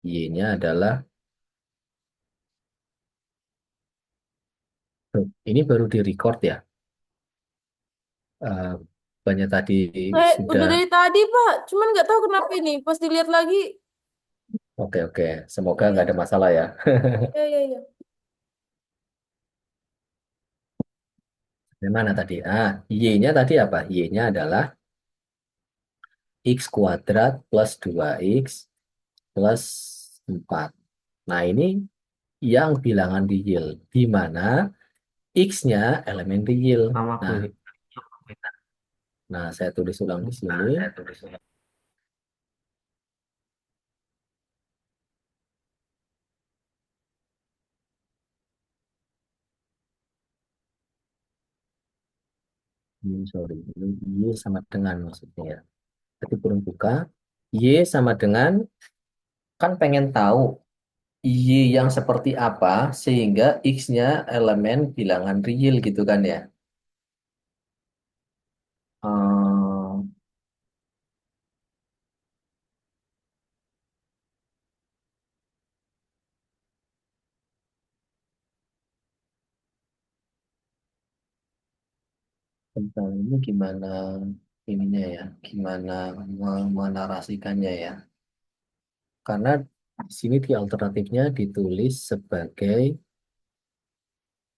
Y-nya adalah, ini baru di record ya. Eh, Banyak tadi Saya sudah, udah dari tadi, Pak. Cuman nggak tahu kenapa ini. Pas dilihat lagi, oke oke, semoga nggak iya, ada masalah ya. iya, iya, iya. Gimana tadi? Y-nya tadi apa? Y-nya adalah X kuadrat plus 2X plus 4. Nah, ini yang bilangan real, di mana X-nya elemen real. Namaku Nah, ini. saya tulis ulang di sini. Saya tulis. Sorry, ini Y sama dengan maksudnya ya. Tapi kurung buka. Y sama dengan, kan pengen tahu Y yang seperti apa sehingga X-nya elemen bilangan real gitu kan ya. Ehm, Tentang ini gimana ininya ya, gimana menarasikannya ya. Karena di sini di alternatifnya ditulis sebagai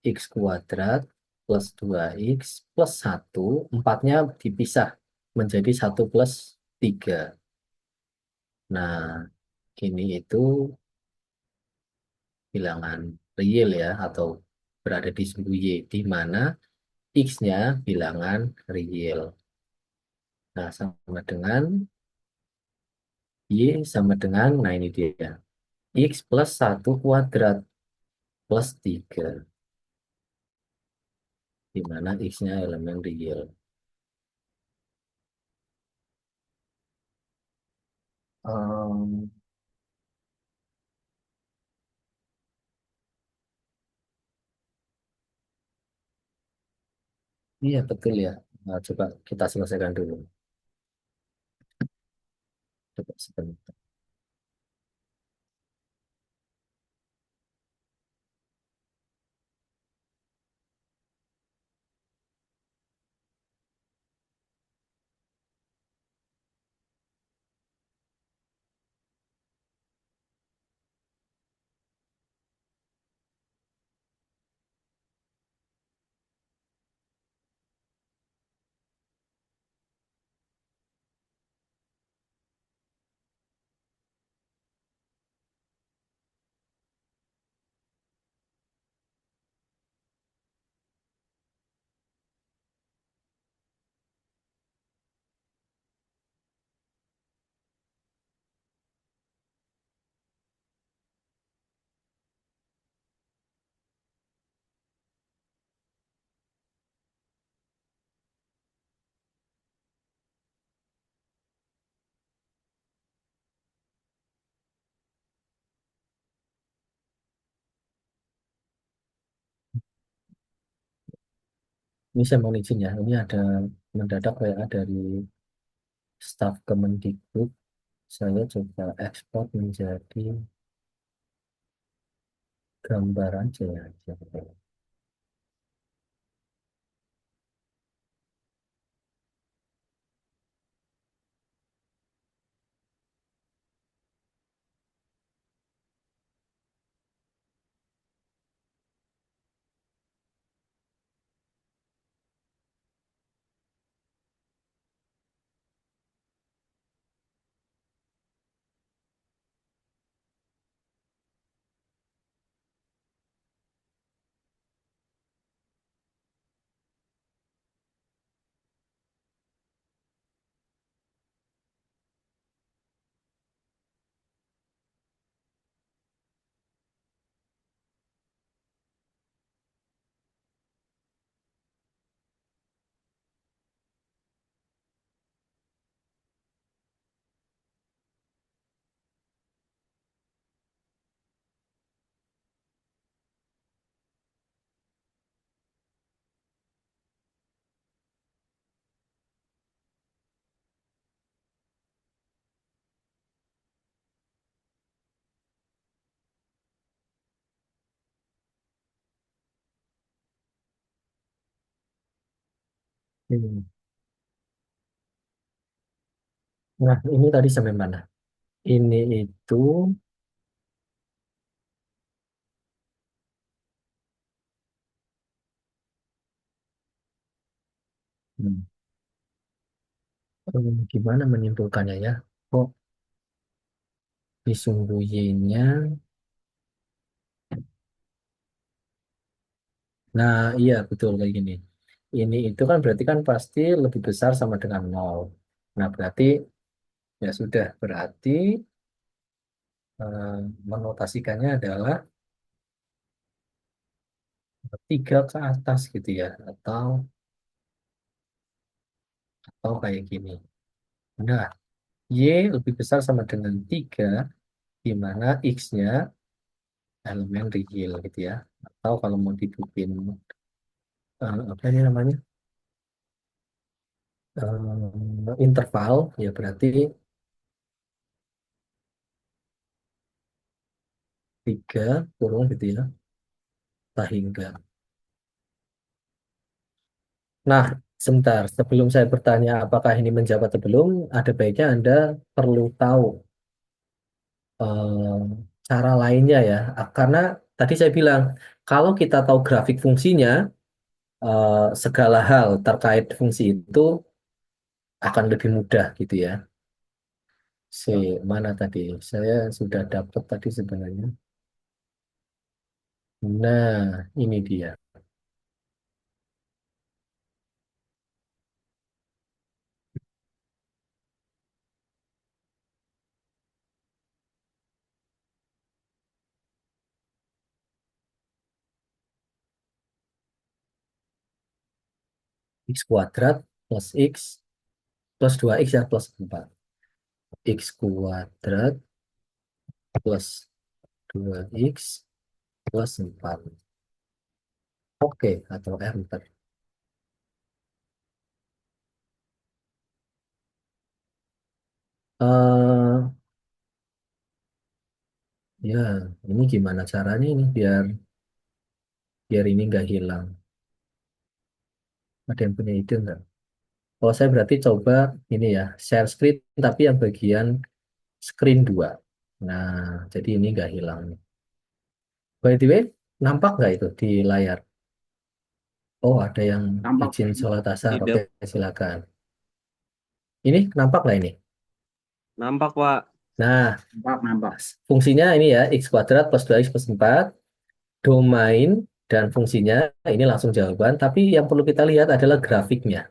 X kuadrat plus 2X plus 1, empatnya dipisah menjadi 1 plus 3. Nah, ini itu bilangan real ya, atau berada di sumbu Y, di mana X-nya bilangan real. Nah, sama dengan Y sama dengan, nah ini dia, X plus 1 kuadrat plus 3, di mana X-nya elemen real. Ehm, iya betul ya. Nah, coba kita selesaikan dulu. Coba sebentar. Ini saya mau izin ya. Ini ada mendadak WA dari staf Kemendikbud. Saya coba ekspor menjadi gambar aja ya. Hmm. Nah, ini tadi sampai mana? Ini itu hmm, gimana menyimpulkannya ya? Kok disembunyinya? Nah, iya betul kayak gini. Ini itu kan berarti kan pasti lebih besar sama dengan nol. Nah, berarti ya sudah. Berarti eh, menotasikannya adalah tiga ke atas gitu ya. Atau kayak gini. Nah, Y lebih besar sama dengan 3, di mana X-nya elemen real gitu ya. Atau kalau mau dibikin apa ini namanya? Interval, ya berarti 3 kurung gitu ya, sehingga. Nah, sebentar, sebelum saya bertanya apakah ini menjawab atau belum, ada baiknya Anda perlu tahu eh, cara lainnya ya. Karena tadi saya bilang, kalau kita tahu grafik fungsinya, eh, segala hal terkait fungsi itu akan lebih mudah gitu ya. Si mana tadi? Saya sudah dapat tadi sebenarnya. Nah, ini dia. X kuadrat plus X plus 2X ya plus 4. X kuadrat plus 2X plus 4. Oke, atau enter. eh Ya, ini gimana caranya ini biar biar ini nggak hilang? Ada yang punya ide nggak? Kalau saya berarti coba ini ya, share screen tapi yang bagian screen 2. Nah, jadi ini nggak hilang. By the way, nampak nggak itu di layar? Oh, ada yang Nampak izin sholat asar. Oke, tidak? silakan. Ini nampak nggak ini? Nampak, Pak. Nah, Nampak, nampak. fungsinya ini ya, X kuadrat plus 2X plus 4. Domain dan fungsinya, ini langsung jawaban. Tapi yang perlu kita lihat adalah grafiknya.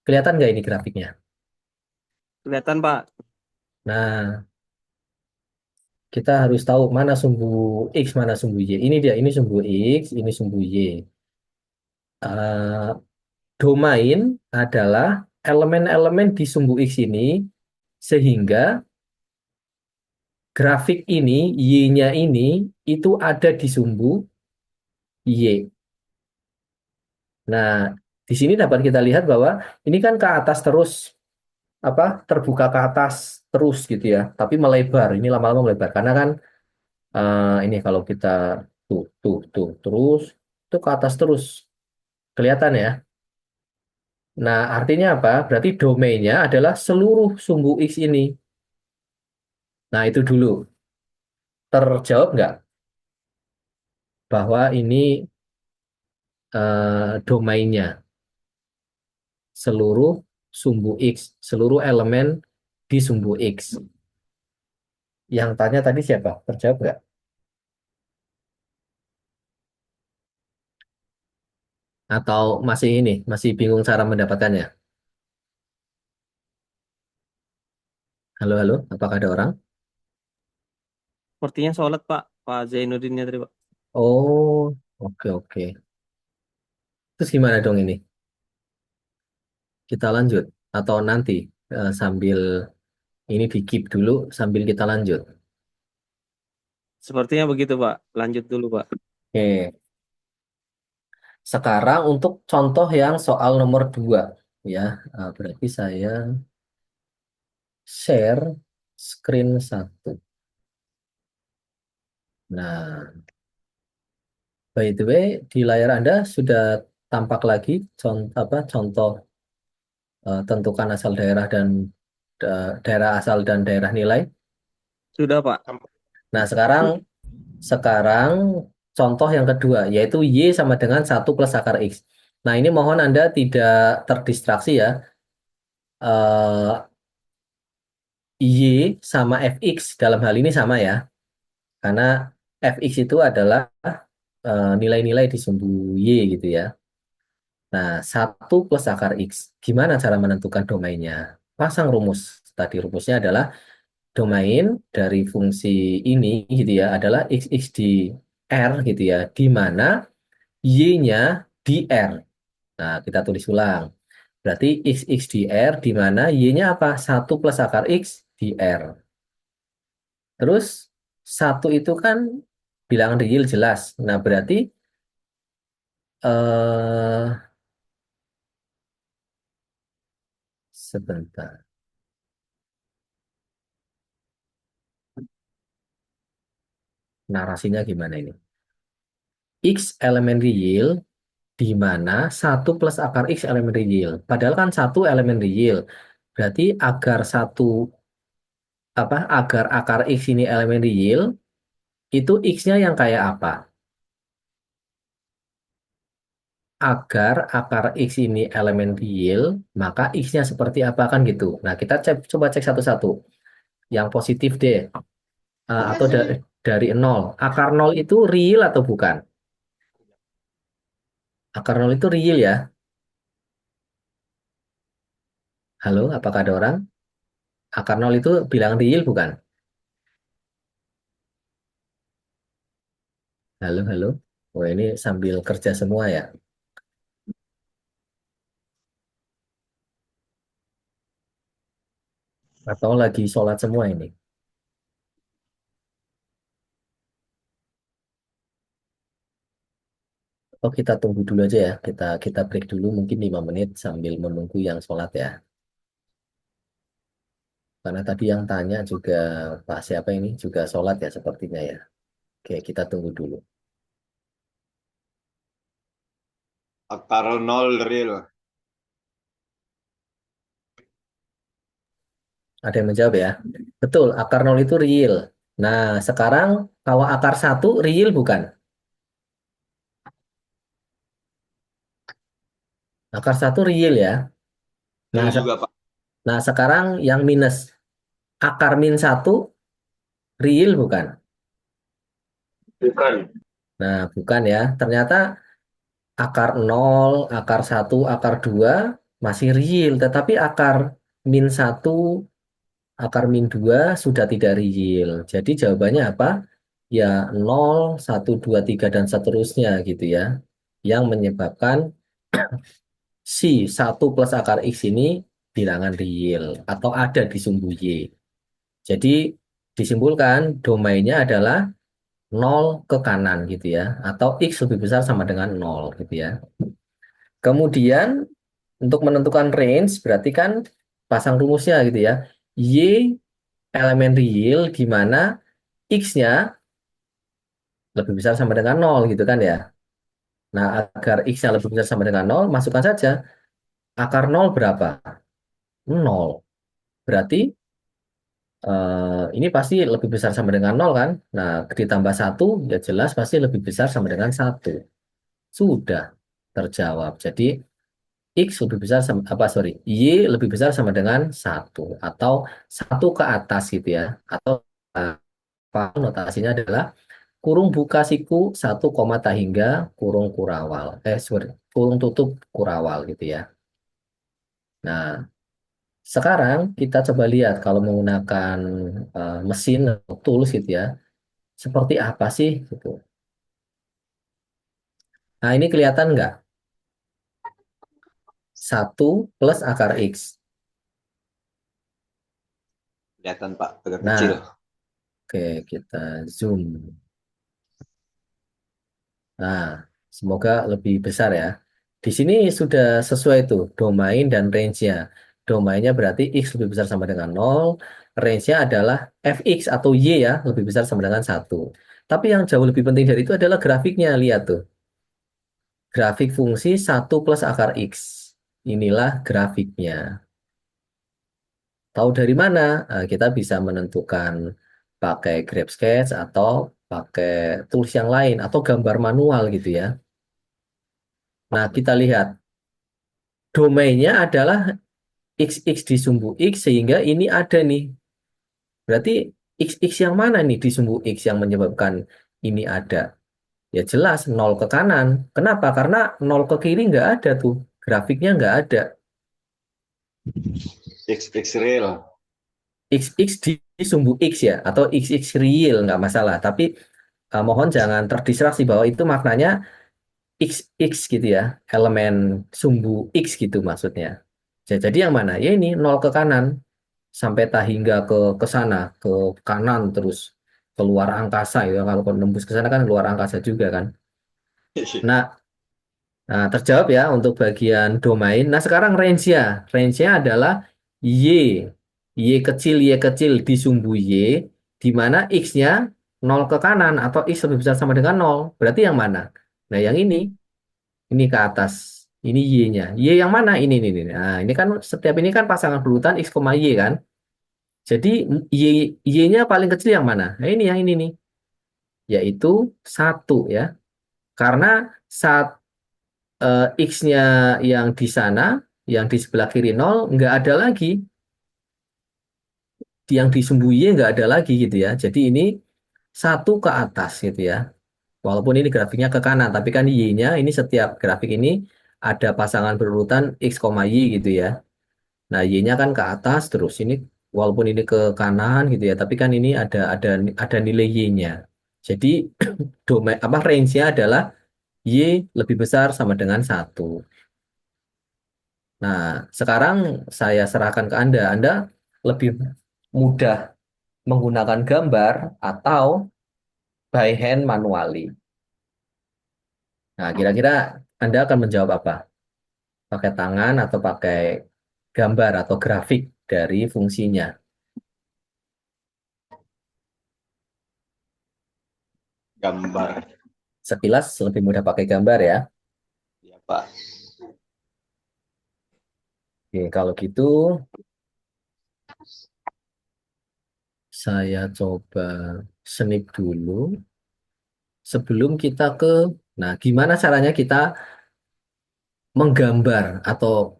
Kelihatan nggak ini grafiknya? Kelihatan, Pak. Nah, kita harus tahu mana sumbu X, mana sumbu Y. Ini dia, ini sumbu X, ini sumbu Y. Eh, Domain adalah elemen-elemen di sumbu X ini, sehingga grafik ini, Y-nya ini, itu ada di sumbu Y. Nah, di sini dapat kita lihat bahwa ini kan ke atas terus, apa terbuka ke atas terus gitu ya, tapi melebar. Ini lama-lama melebar karena kan ini kalau kita tuh terus itu ke atas terus kelihatan ya. Nah, artinya apa? Berarti domainnya adalah seluruh sumbu X ini. Nah, itu dulu. Terjawab nggak bahwa ini domainnya seluruh sumbu X, seluruh elemen di sumbu X. Yang tanya tadi siapa? Terjawab nggak? Atau masih ini, masih bingung cara mendapatkannya? Halo, halo, apakah ada orang? Sepertinya sholat, Pak. Pak Zainuddinnya tadi, Pak. Oh, oke, oke. Terus gimana dong ini? Kita lanjut atau nanti sambil ini di keep dulu sambil kita lanjut. Sepertinya begitu, Pak. Lanjut dulu, Pak. Oke, sekarang untuk contoh yang soal nomor 2 ya, berarti saya share screen satu. Nah, by the way, di layar Anda sudah tampak lagi contoh apa contoh tentukan asal daerah dan daerah asal dan daerah nilai. Sudah, Pak. Nah, sekarang sekarang contoh yang kedua, yaitu Y sama dengan 1 plus akar X. Nah, ini mohon Anda tidak terdistraksi ya. Eh, Y sama Fx dalam hal ini sama ya. Karena Fx itu adalah nilai-nilai di sumbu Y gitu ya. Nah, 1 plus akar X. Gimana cara menentukan domainnya? Pasang rumus. Tadi rumusnya adalah domain dari fungsi ini gitu ya adalah x di R gitu ya, di mana y-nya di R. Nah, kita tulis ulang. Berarti x di R di mana y-nya apa? 1 plus akar X di R. Terus satu itu kan bilangan real jelas. Nah, berarti eh sebentar. Narasinya gimana ini? X elemen real di mana 1 plus akar X elemen real. Padahal kan satu elemen real. Berarti agar akar X ini elemen real, itu X-nya yang kayak apa? Agar akar X ini elemen real, maka X-nya seperti apa kan gitu. Nah, kita coba cek satu-satu. Yang positif deh, atau dari nol. Akar nol itu real atau bukan? Akar nol itu real ya. Halo, apakah ada orang? Akar nol itu bilang real bukan? Halo, halo. Oh, ini sambil kerja semua ya. Atau lagi sholat semua ini. Oh, kita tunggu dulu aja ya. Kita break dulu mungkin 5 menit sambil menunggu yang sholat ya. Karena tadi yang tanya juga Pak siapa ini juga sholat ya sepertinya ya. Oke, kita tunggu dulu. Akar nol real. Ada yang menjawab ya? Betul, akar nol itu real. Nah, sekarang kalau akar satu real bukan? Akar satu real ya. Nah, Real juga, Pak. nah sekarang yang minus. Akar min satu real bukan? Bukan. Nah, bukan ya. Ternyata akar nol, akar satu, akar 2 masih real. Tetapi akar min satu, akar min 2 sudah tidak real. Jadi jawabannya apa? Ya nol, satu, 2, 3 dan seterusnya gitu ya. Yang menyebabkan si 1 plus akar X ini bilangan real atau ada di sumbu Y. Jadi disimpulkan domainnya adalah nol ke kanan gitu ya. Atau X lebih besar sama dengan nol gitu ya. Kemudian untuk menentukan range berarti kan pasang rumusnya gitu ya. Y elemen real di mana X-nya lebih besar sama dengan nol gitu kan ya. Nah, agar X-nya lebih besar sama dengan nol, masukkan saja akar nol berapa? Nol. Berarti ini pasti lebih besar sama dengan nol kan? Nah, ditambah satu ya jelas pasti lebih besar sama dengan satu. Sudah terjawab. Jadi X lebih besar sama apa sorry Y lebih besar sama dengan satu atau satu ke atas gitu ya atau apa notasinya adalah kurung buka siku satu koma hingga kurung kurawal sorry kurung tutup kurawal gitu ya. Nah, sekarang kita coba lihat kalau menggunakan mesin atau tools gitu ya seperti apa sih gitu. Nah, ini kelihatan nggak? 1 plus akar X. Kelihatan, Pak. Agak kecil. Nah, oke, kita zoom. Nah, semoga lebih besar ya. Di sini sudah sesuai tuh domain dan range-nya. Domainnya berarti X lebih besar sama dengan nol, range-nya adalah Fx atau Y ya, lebih besar sama dengan satu. Tapi yang jauh lebih penting dari itu adalah grafiknya. Lihat tuh, grafik fungsi 1 plus akar X. inilah grafiknya. Tahu dari mana? Kita bisa menentukan pakai Grab Sketch atau pakai tools yang lain atau gambar manual gitu ya. Nah, kita lihat domainnya adalah XX di sumbu X sehingga ini ada nih. Berarti XX yang mana nih di sumbu X yang menyebabkan ini ada? Ya jelas 0 ke kanan. Kenapa? Karena 0 ke kiri nggak ada tuh. Grafiknya nggak ada. XX real. XX di sumbu X ya. Atau XX real nggak masalah. Tapi mohon jangan terdistraksi bahwa itu maknanya XX gitu ya. Elemen sumbu X gitu maksudnya. Jadi yang mana? Ya ini 0 ke kanan. Sampai tak hingga ke sana. Ke kanan terus. Keluar angkasa ya. Kalau nembus ke sana kan keluar angkasa juga kan. Nah, terjawab ya untuk bagian domain. Nah, sekarang range-nya. Range-nya adalah Y. Y kecil di sumbu Y, di mana X-nya 0 ke kanan atau X lebih besar sama dengan 0. Berarti yang mana? Nah, yang ini. Ini ke atas. Ini Y-nya. Y yang mana? Ini. Nah, ini kan setiap ini kan pasangan berurutan X, Y kan? Jadi Y, Y-nya paling kecil yang mana? Nah, ini yang ini nih. Yaitu 1 ya. Karena saat X-nya yang di sana, yang di sebelah kiri 0, nggak ada lagi. Yang disembunyi nggak ada lagi gitu ya. Jadi ini 1 ke atas gitu ya. Walaupun ini grafiknya ke kanan, tapi kan Y-nya ini setiap grafik ini ada pasangan berurutan X, Y gitu ya. Nah, Y-nya kan ke atas terus ini walaupun ini ke kanan gitu ya, tapi kan ini ada nilai Y-nya. Jadi domain apa range-nya adalah Y lebih besar sama dengan 1. Nah, sekarang saya serahkan ke Anda. Anda lebih mudah menggunakan gambar atau by hand manually. Nah, kira-kira Anda akan menjawab apa? Pakai tangan atau pakai gambar atau grafik dari fungsinya? Gambar. Sekilas lebih mudah pakai gambar ya. Ya, Pak. Oke, kalau gitu saya coba snip dulu sebelum kita nah gimana caranya kita menggambar atau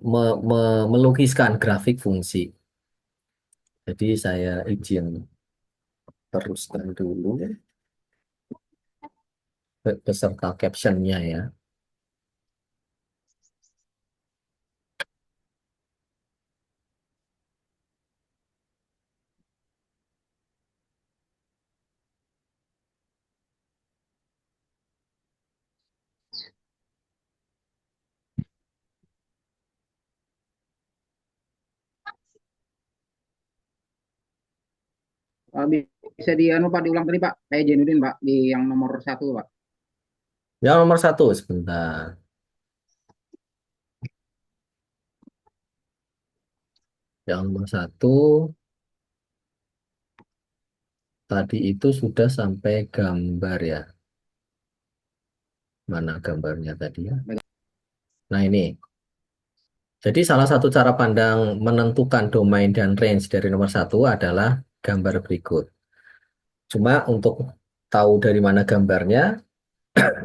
melukiskan grafik fungsi. Jadi saya izin teruskan dulu beserta captionnya ya. Bisa Pak diulang tadi Pak, saya Jenuddin Pak di yang nomor 1 Pak. Yang nomor 1 sebentar. Yang nomor 1 tadi itu sudah sampai gambar ya. Mana gambarnya tadi ya? Nah ini. Jadi salah satu cara pandang menentukan domain dan range dari nomor 1 adalah gambar berikut. Cuma untuk tahu dari mana gambarnya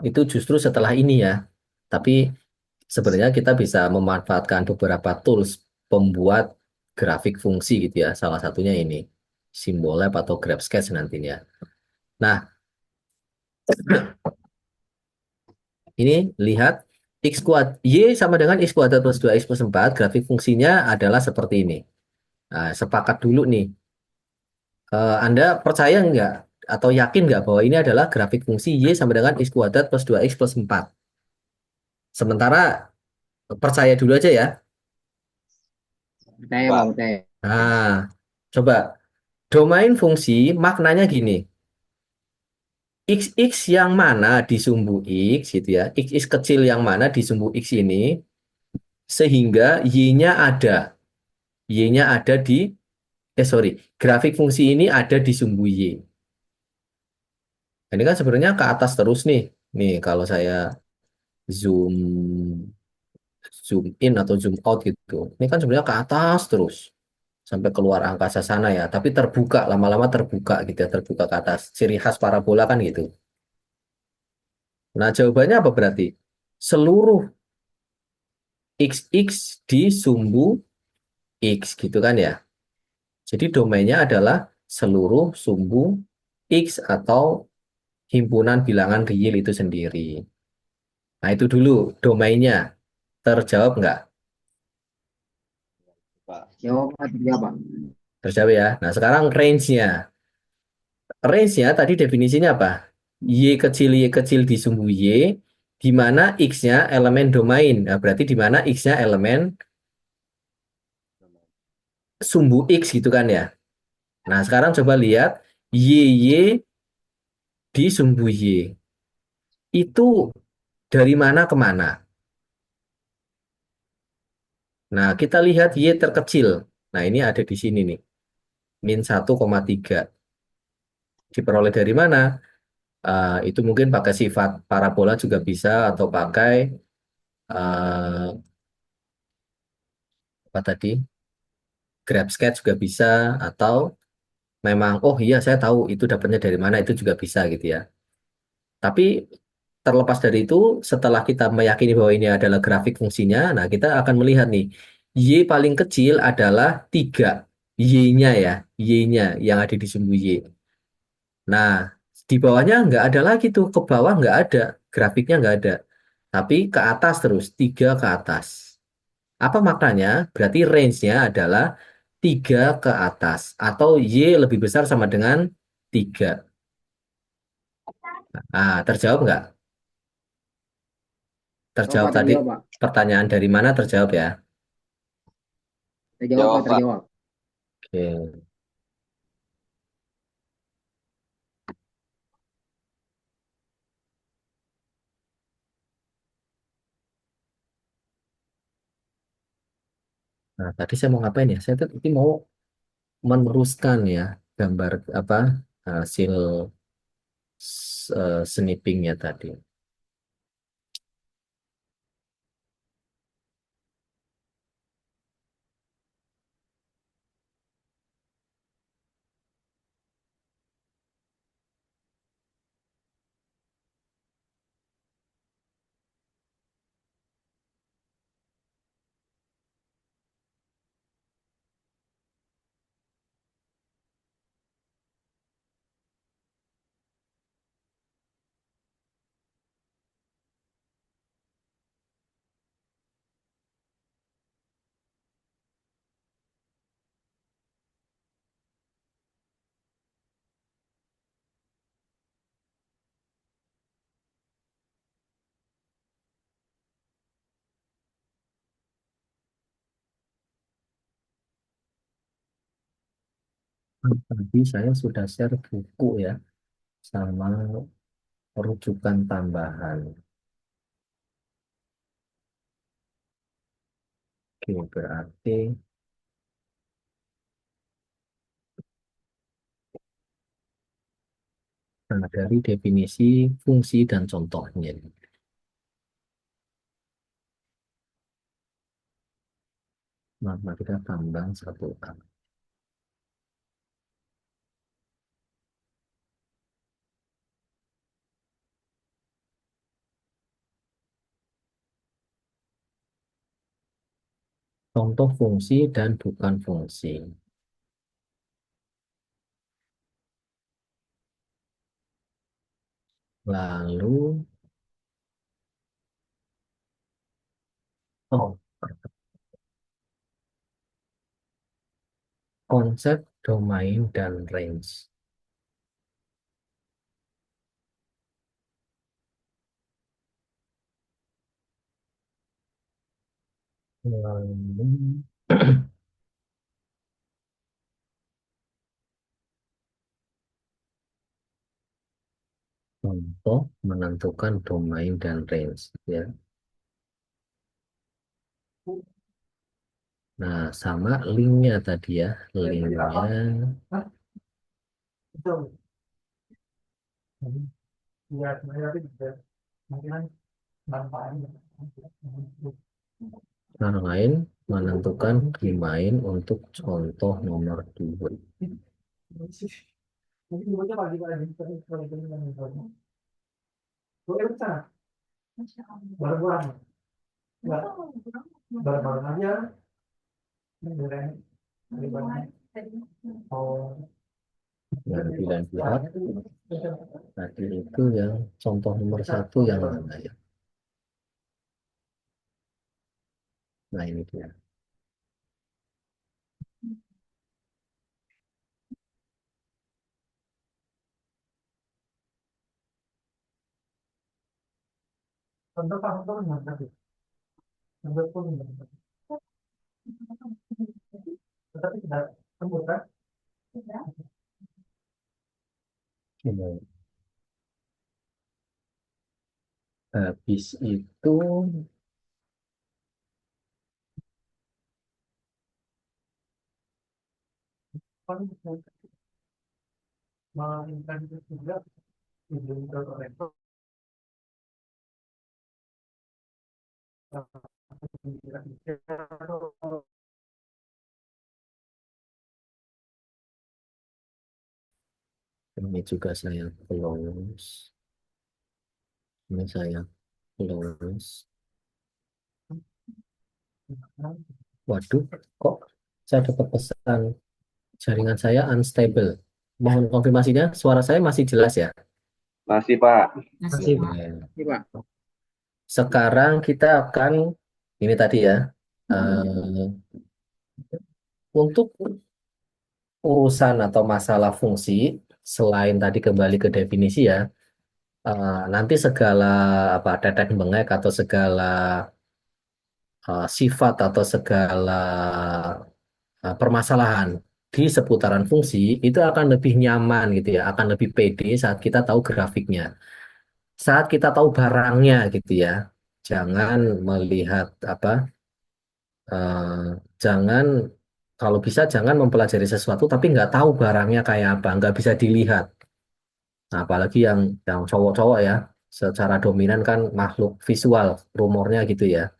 itu justru setelah ini ya. Tapi sebenarnya kita bisa memanfaatkan beberapa tools pembuat grafik fungsi gitu ya. Salah satunya ini, Symbolab atau GraphSketch nantinya. Nah, ini lihat X kuadrat, Y sama dengan X kuadrat plus 2X plus 4. Grafik fungsinya adalah seperti ini. Nah, sepakat dulu nih. Anda percaya nggak atau yakin nggak bahwa ini adalah grafik fungsi Y sama dengan X kuadrat plus 2X plus 4? Sementara percaya dulu aja ya. Percaya Pak. Pak, percaya. Nah, coba domain fungsi maknanya gini. XX yang mana di sumbu X gitu ya. XX kecil yang mana di sumbu X ini sehingga Y-nya ada. Y-nya ada di sorry, grafik fungsi ini ada di sumbu Y. Ini kan sebenarnya ke atas terus nih. Nih kalau saya zoom zoom in atau zoom out gitu. Ini kan sebenarnya ke atas terus sampai keluar angkasa sana ya, tapi terbuka lama-lama terbuka gitu ya, terbuka ke atas. Ciri khas parabola kan gitu. Nah, jawabannya apa berarti? Seluruh XX di sumbu X gitu kan ya. Jadi domainnya adalah seluruh sumbu X atau himpunan bilangan real itu sendiri. Nah, itu dulu domainnya. Terjawab nggak? Pak. Jawab Pak, terjawab Pak. Terjawab ya. Nah, sekarang range-nya. Range-nya tadi definisinya apa? Y kecil di sumbu Y, di mana X-nya elemen domain. Nah, berarti di mana X-nya elemen sumbu X gitu kan ya. Nah, sekarang coba lihat Y di sumbu Y. Itu dari mana ke mana? Nah, kita lihat Y terkecil. Nah, ini ada di sini nih. -1,3. Diperoleh dari mana? Itu mungkin pakai sifat parabola juga bisa atau pakai eh, apa tadi? Grab sketch juga bisa atau memang oh iya saya tahu itu dapatnya dari mana itu juga bisa gitu ya. Tapi terlepas dari itu setelah kita meyakini bahwa ini adalah grafik fungsinya, nah kita akan melihat nih Y paling kecil adalah 3 Y-nya ya, Y-nya yang ada di sumbu Y. Nah, di bawahnya nggak ada lagi tuh, ke bawah nggak ada, grafiknya nggak ada. Tapi ke atas terus, 3 ke atas. Apa maknanya? Berarti range-nya adalah 3 ke atas. Atau Y lebih besar sama dengan 3. Terjawab nggak? Jawab Terjawab Pak, tadi terjawab Pak. pertanyaan dari mana terjawab ya? Terjawab Pak, Jawab, Pak. terjawab. Oke. Nah, tadi saya mau ngapain ya? Saya tadi mau meneruskan ya gambar apa hasil snippingnya tadi. Tadi saya sudah share buku ya sama rujukan tambahan. Oke, berarti dari definisi fungsi dan contohnya. Mari kita tambah satu kali. Contoh fungsi dan bukan fungsi. Lalu, oh, konsep domain dan range. Lalu, contoh menentukan domain dan range. Ya. Nah, sama linknya tadi ya. Linknya Cara lain menentukan domain untuk contoh nomor 2. Yang dilihat tadi itu yang contoh nomor 1 yang mana ya? Nah ini dia. Ini. Habis itu ini juga saya close. Ini saya close. Waduh, kok saya dapat pesan jaringan saya unstable. Mohon konfirmasinya, suara saya masih jelas ya? Masih, Pak. Masih, Pak. Iya, Pak. Sekarang kita akan ini tadi ya. eh, untuk urusan atau masalah fungsi, selain tadi kembali ke definisi ya, nanti segala apa tetek bengek atau segala sifat atau segala permasalahan di seputaran fungsi itu akan lebih nyaman gitu ya, akan lebih pede saat kita tahu grafiknya, saat kita tahu barangnya gitu ya. Jangan melihat apa, eh, jangan kalau bisa jangan mempelajari sesuatu tapi nggak tahu barangnya kayak apa, nggak bisa dilihat. Nah, apalagi yang cowok-cowok ya, secara dominan kan makhluk visual, rumornya gitu ya.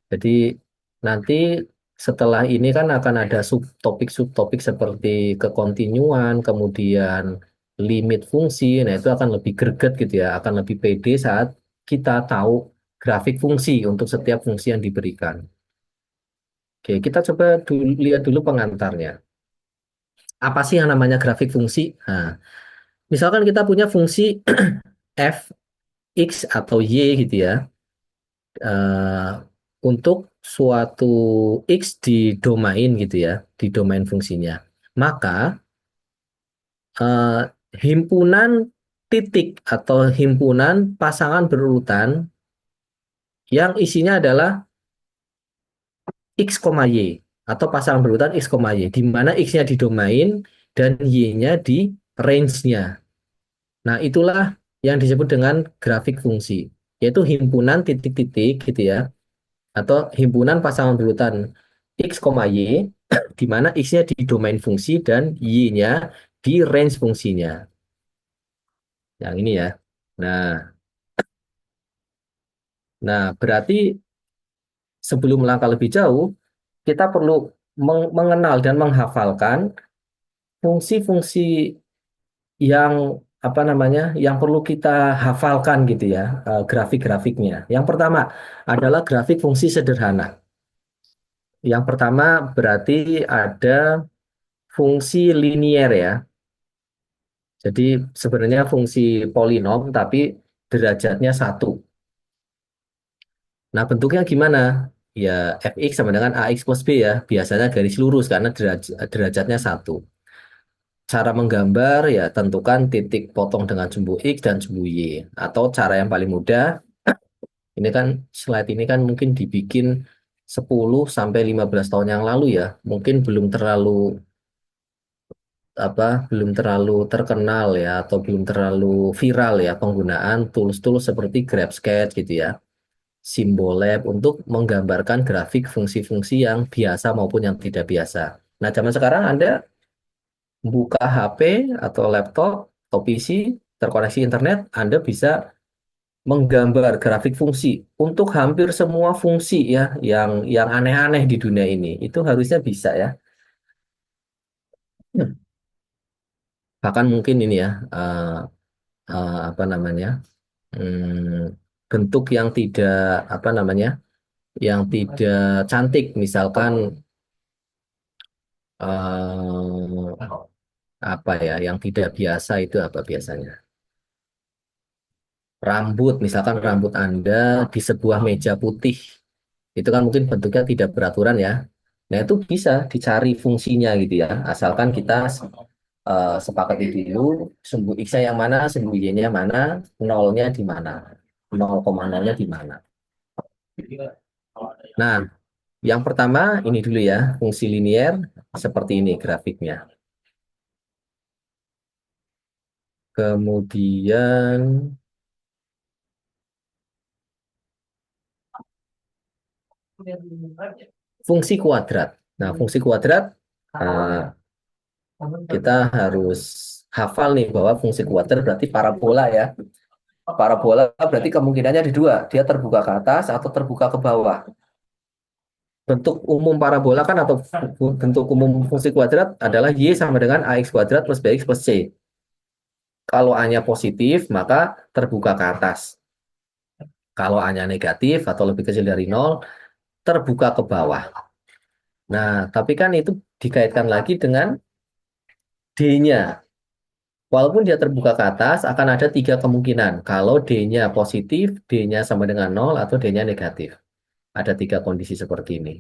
Jadi nanti setelah ini kan akan ada subtopik-subtopik seperti kekontinuan, kemudian limit fungsi. Nah, itu akan lebih greget gitu ya, akan lebih pede saat kita tahu grafik fungsi untuk setiap fungsi yang diberikan. Oke, kita coba lihat dulu pengantarnya. Apa sih yang namanya grafik fungsi? Nah, misalkan kita punya fungsi f, x, atau y gitu ya. eh, untuk suatu X di domain gitu ya, di domain fungsinya. Maka eh, himpunan titik atau himpunan pasangan berurutan yang isinya adalah X, Y atau pasangan berurutan X, Y, di mana X-nya di domain dan Y-nya di range-nya. Nah, itulah yang disebut dengan grafik fungsi, yaitu himpunan titik-titik gitu ya, atau himpunan pasangan berurutan X, Y, di mana X-nya di domain fungsi dan Y-nya di range fungsinya. Yang ini ya. Nah, berarti sebelum melangkah lebih jauh, kita perlu mengenal dan menghafalkan fungsi-fungsi yang apa namanya, yang perlu kita hafalkan gitu ya, grafik-grafiknya. Yang pertama adalah grafik fungsi sederhana. Yang pertama berarti ada fungsi linier ya. Jadi sebenarnya fungsi polinom tapi derajatnya satu. Nah bentuknya gimana? Ya fx sama dengan ax plus b ya. Biasanya garis lurus karena derajatnya satu. Cara menggambar ya tentukan titik potong dengan sumbu x dan sumbu y. Atau cara yang paling mudah, ini kan slide ini kan mungkin dibikin 10 sampai 15 tahun yang lalu ya. Mungkin belum terlalu terkenal ya atau belum terlalu viral ya penggunaan tools-tools seperti GraphSketch gitu ya, Symbolab untuk menggambarkan grafik fungsi-fungsi yang biasa maupun yang tidak biasa. Nah, zaman sekarang Anda buka HP atau laptop atau PC terkoneksi internet, Anda bisa menggambar grafik fungsi untuk hampir semua fungsi ya yang aneh-aneh di dunia ini itu harusnya bisa ya. Bahkan mungkin ini ya apa namanya bentuk yang tidak apa namanya yang tidak cantik misalkan apa ya yang tidak biasa itu apa biasanya rambut misalkan rambut Anda di sebuah meja putih itu kan mungkin bentuknya tidak beraturan ya. Nah, itu bisa dicari fungsinya gitu ya. Asalkan kita sepakati dulu sumbu X-nya yang mana, sumbu Y-nya mana, nolnya di mana. 0,0-nya di mana. Nah, yang pertama ini dulu ya, fungsi linier seperti ini grafiknya. Kemudian fungsi kuadrat. Nah, fungsi kuadrat eh, kita harus hafal nih bahwa fungsi kuadrat berarti parabola ya. Parabola berarti kemungkinannya ada dua, dia terbuka ke atas atau terbuka ke bawah. Bentuk umum parabola kan atau bentuk umum fungsi kuadrat adalah Y sama dengan AX kuadrat plus BX plus C. Kalau A-nya positif, maka terbuka ke atas. Kalau A-nya negatif atau lebih kecil dari nol, terbuka ke bawah. Nah, tapi kan itu dikaitkan lagi dengan D-nya. Walaupun dia terbuka ke atas, akan ada tiga kemungkinan. Kalau D-nya positif, D-nya sama dengan nol, atau D-nya negatif. Ada tiga kondisi seperti ini.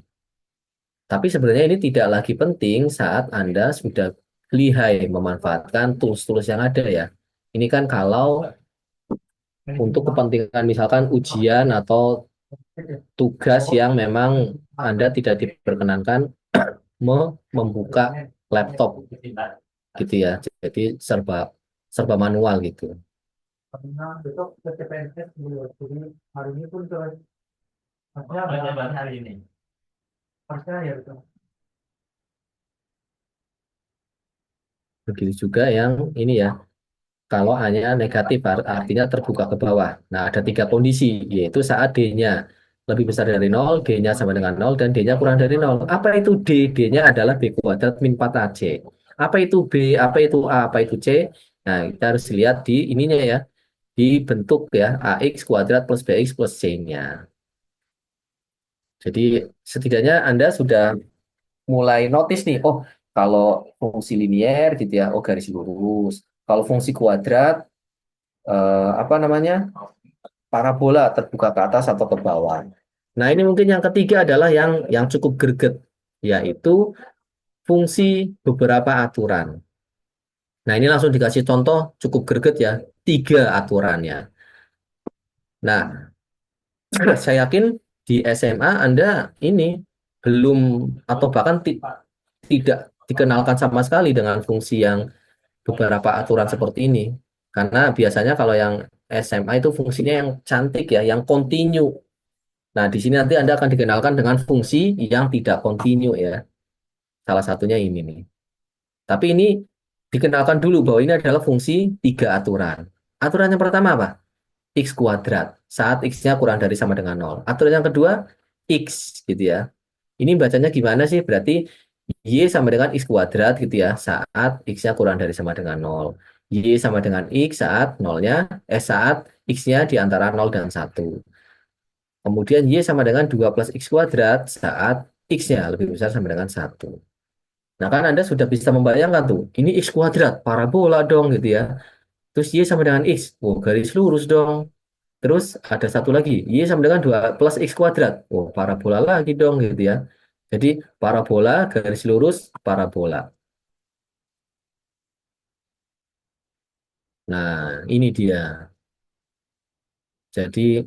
Tapi sebenarnya ini tidak lagi penting saat Anda sudah lihai memanfaatkan tools-tools yang ada ya. Ini kan kalau untuk kepentingan misalkan ujian atau tugas yang memang Anda tidak diperkenankan membuka laptop gitu ya. Jadi serba serba manual gitu. Begitu juga yang ini ya. Kalau hanya negatif artinya terbuka ke bawah. Nah, ada tiga kondisi, yaitu saat D-nya lebih besar dari nol, D-nya sama dengan nol, dan D-nya kurang dari nol. Apa itu D? D-nya adalah B kuadrat min 4AC. Apa itu B? Apa itu A? Apa itu C? Nah, kita harus lihat di ininya ya, di bentuk ya, AX kuadrat plus BX plus C-nya. Jadi, setidaknya Anda sudah mulai notice nih, oh, kalau fungsi linier gitu ya, oh garis lurus. Kalau fungsi kuadrat, apa namanya parabola terbuka ke atas atau ke bawah. Nah, ini mungkin yang ketiga adalah yang cukup greget, yaitu fungsi beberapa aturan. Nah, ini langsung dikasih contoh cukup greget ya, tiga aturannya. Nah, saya yakin di SMA Anda ini belum atau bahkan tidak dikenalkan sama sekali dengan fungsi yang beberapa aturan seperti ini. Karena biasanya kalau yang SMA itu fungsinya yang cantik ya, yang kontinu. Nah, di sini nanti Anda akan dikenalkan dengan fungsi yang tidak kontinu ya. Salah satunya ini nih. Tapi ini dikenalkan dulu bahwa ini adalah fungsi tiga aturan. Aturan yang pertama apa? X kuadrat. Saat X-nya kurang dari sama dengan nol. Aturan yang kedua, X gitu ya. Ini bacanya gimana sih? Berarti Y sama dengan X kuadrat gitu ya. Saat X-nya kurang dari sama dengan nol. Y sama dengan X saat nolnya, saat X-nya di antara nol dan satu. Kemudian Y sama dengan 2 plus X kuadrat saat X-nya lebih besar sama dengan satu. Nah, kan Anda sudah bisa membayangkan tuh, ini X kuadrat, parabola dong gitu ya. Terus Y sama dengan X, oh garis lurus dong. Terus ada satu lagi, Y sama dengan 2 plus X kuadrat, oh parabola lagi dong gitu ya. Jadi parabola, garis lurus, parabola. Nah, ini dia. Jadi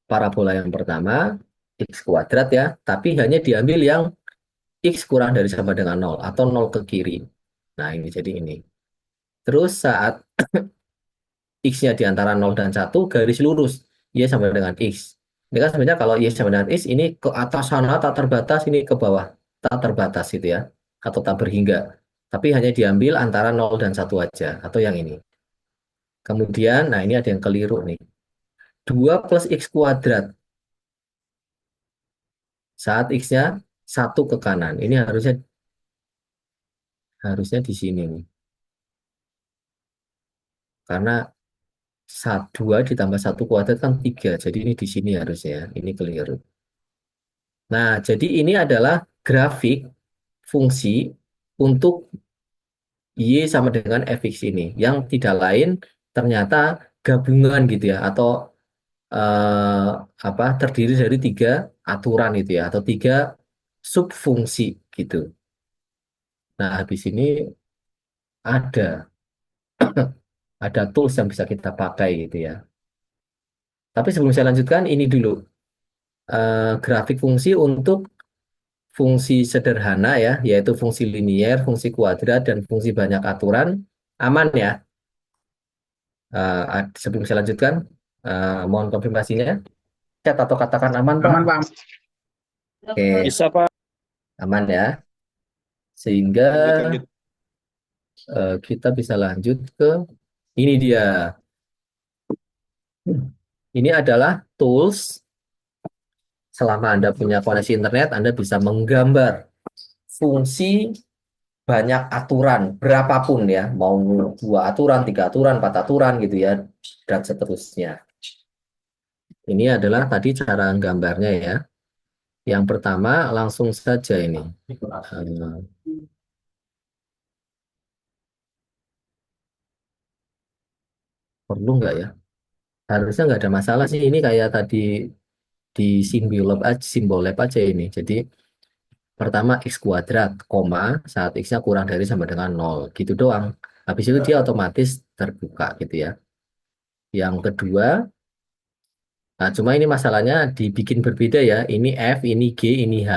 parabola yang pertama, X kuadrat ya, tapi hanya diambil yang X kurang dari sama dengan nol atau nol ke kiri. Nah, ini jadi ini. Terus saat X-nya di antara nol dan satu garis lurus. Y sama dengan X. Ini kan sebenarnya kalau Y sama dengan X, ini ke atas sana tak terbatas, ini ke bawah tak terbatas gitu ya. Atau tak berhingga. Tapi hanya diambil antara nol dan satu aja. Atau yang ini. Kemudian, nah ini ada yang keliru nih. 2 plus X kuadrat. Saat X-nya 1 ke kanan. Ini harusnya di sini nih. Karena 2 ditambah 1 kuadrat kan 3. Jadi ini di sini harusnya. Ini keliru. Nah, jadi ini adalah grafik fungsi untuk Y sama dengan fx ini. Yang tidak lain ternyata gabungan gitu ya. Atau eh, terdiri dari 3 aturan itu ya. Atau 3 subfungsi gitu. Nah, habis ini ada ada tools yang bisa kita pakai gitu ya. Tapi sebelum saya lanjutkan, ini dulu grafik fungsi untuk fungsi sederhana ya, yaitu fungsi linier, fungsi kuadrat, dan fungsi banyak aturan. Aman ya? Sebelum saya lanjutkan, mohon konfirmasinya. Chat atau katakan aman, Pak. Aman, Pak. Oke, Bisa, Pak. aman ya. Sehingga Lanjut. kita bisa lanjut ke ini dia. Ini adalah tools. Selama Anda punya koneksi internet, Anda bisa menggambar fungsi banyak aturan, berapapun ya, mau 2 aturan, 3 aturan, 4 aturan gitu ya, dan seterusnya. Ini adalah tadi cara gambarnya ya. Yang pertama langsung saja ini. Perlu nggak ya? Harusnya nggak ada masalah sih. Ini kayak tadi di simbol lab aja ini. Jadi pertama X kuadrat, koma, saat X-nya kurang dari sama dengan 0. Gitu doang. Habis itu dia otomatis terbuka gitu ya. Yang kedua, nah cuma ini masalahnya dibikin berbeda ya. Ini F, ini G, ini H.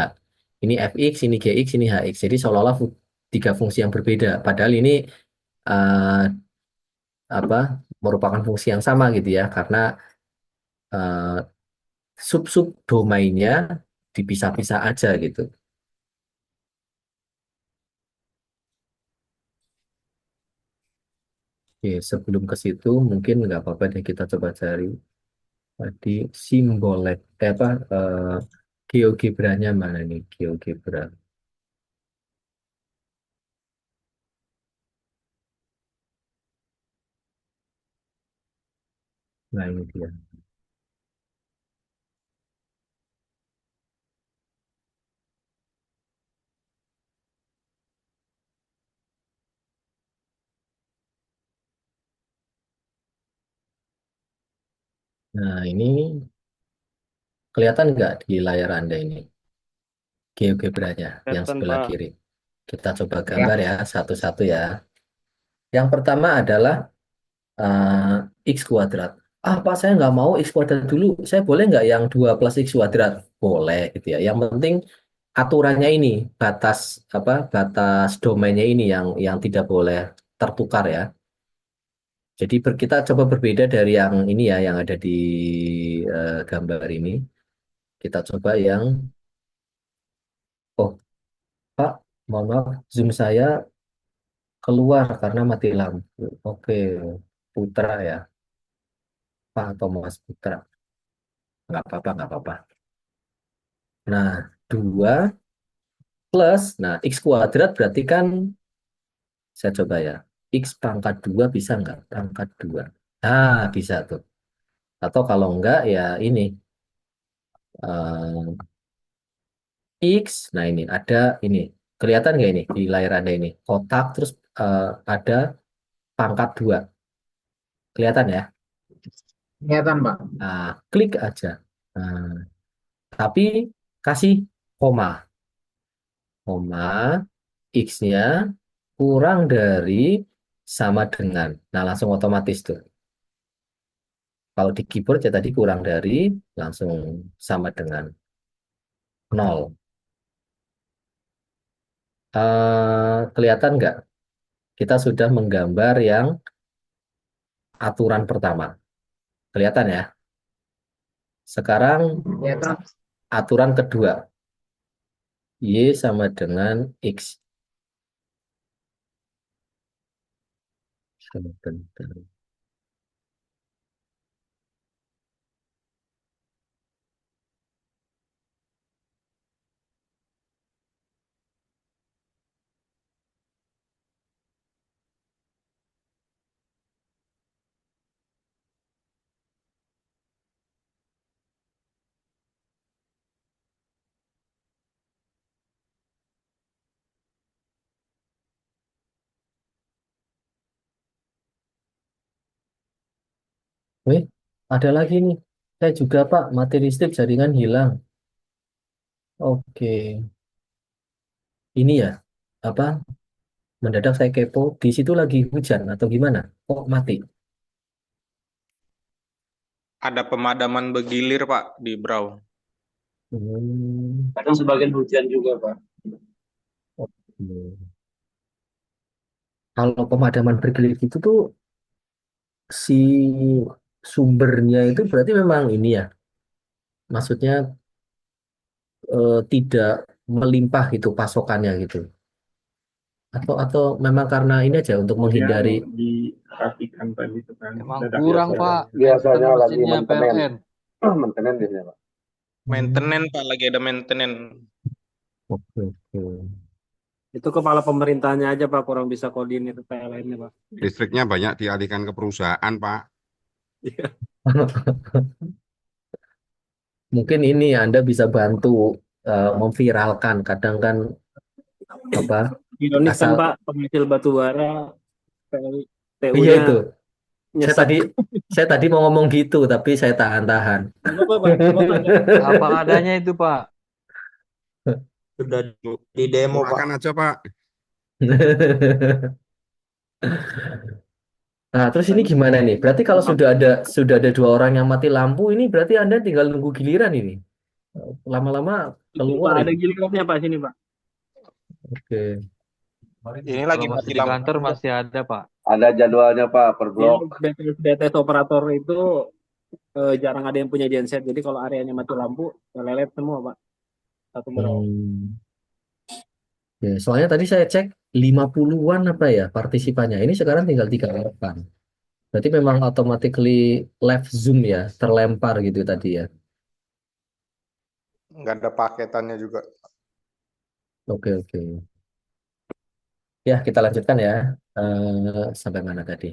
Ini Fx, ini Gx, ini Hx. Jadi seolah-olah 3 fungsi yang berbeda. Padahal ini eh, apa merupakan fungsi yang sama gitu ya. Karena eh, sub-sub domainnya dipisah-pisah aja gitu. Oke, sebelum ke situ mungkin nggak apa-apa deh kita coba cari tadi simbol GeoGebra-nya mana nih GeoGebra. Nah ini dia. Nah ini kelihatan nggak di layar Anda ini GeoGebra-nya yang Kelihatan, sebelah Pak. kiri. Kita coba gambar Ya, ya satu-satu ya. Yang pertama adalah X kuadrat. Ah, Pak, saya nggak mau X kuadrat dulu. Saya boleh nggak yang 2 plus X kuadrat? Boleh gitu ya. Yang penting aturannya ini, batas domainnya ini yang tidak boleh tertukar ya. Jadi kita coba berbeda dari yang ini ya, yang ada di gambar ini. Kita coba yang, oh Pak, mohon maaf, zoom saya keluar karena mati lampu. Oke, Putra ya, Pak atau Mas Putra. Nggak apa-apa, nggak apa-apa. Nah, 2 plus, nah X kuadrat berarti kan, saya coba ya, X pangkat 2 bisa nggak? Pangkat 2. Nah, bisa tuh. Atau kalau enggak ya ini, eh, X, nah ini ada ini. Kelihatan nggak ini di layar Anda ini? Kotak, terus ada pangkat 2. Kelihatan ya? kelihatan, Pak. Nah, klik aja. Nah, tapi kasih koma. Koma, X-nya kurang dari sama dengan. Nah, langsung otomatis tuh. Kalau di keyboard ya tadi kurang dari, langsung sama dengan 0. Kelihatan nggak? Kita sudah menggambar yang aturan pertama. Kelihatan ya? Sekarang Kelihatan. aturan kedua. Y sama dengan X. Sebentar. Wih, ada lagi nih. Saya juga Pak, mati listrik jaringan hilang. Oke, ini ya, apa? Mendadak saya kepo. Di situ lagi hujan atau gimana? Kok mati? Ada pemadaman bergilir, Pak, di Brau. Hmm, Kadang sebagian hujan juga, Pak. oke. Kalau pemadaman berkelit itu tuh si sumbernya itu berarti memang ini ya, maksudnya tidak melimpah gitu pasokannya gitu. Atau memang karena ini aja untuk menghindari. Diperhatikan tadi itu kan. Emang Dadak kurang, biasa. Pak. Biasanya lagi Mesinnya maintenance. PLN. Maintenance biasanya, Pak. Maintenance, Pak, lagi ada maintenance. Oke, oke. Itu kepala pemerintahnya aja, Pak, kurang bisa koordinir PLN-nya, Pak. Listriknya banyak dialihkan ke perusahaan, Pak. Mungkin ini Anda bisa bantu memviralkan. Kadang kan apa Ironis kan, asal Pak, penghasil batu bara iya TU-nya itu. Saya nyesek. tadi saya tadi mau ngomong gitu tapi saya tahan-tahan. Nggak apa-apa, Pak. Nggak apa-apa. Apa adanya itu, Pak. Sudah di demo, Pak. Murahkan aja, Pak. Nah, terus ini gimana nih? Berarti kalau sudah ada dua orang yang mati lampu, ini berarti Anda tinggal nunggu giliran ini. Lama-lama Itu, keluar Pak, ada ini. gilirannya, Pak, sini, Pak. Oke. Ini Kalau lagi masih mati di lampu kantor juga. masih ada, Pak. Ada jadwalnya, Pak, per Ini blok. BTS operator itu jarang ada yang punya genset. Jadi kalau areanya mati lampu, ya lelet semua, Pak. Satu berapa? Hmm. Ya, soalnya tadi saya cek 50-an apa ya partisipannya. Ini sekarang tinggal 38. Berarti memang automatically left zoom ya, terlempar gitu tadi ya. Nggak ada paketannya juga. Oke, oke. Ya, kita lanjutkan ya. Sampai mana tadi?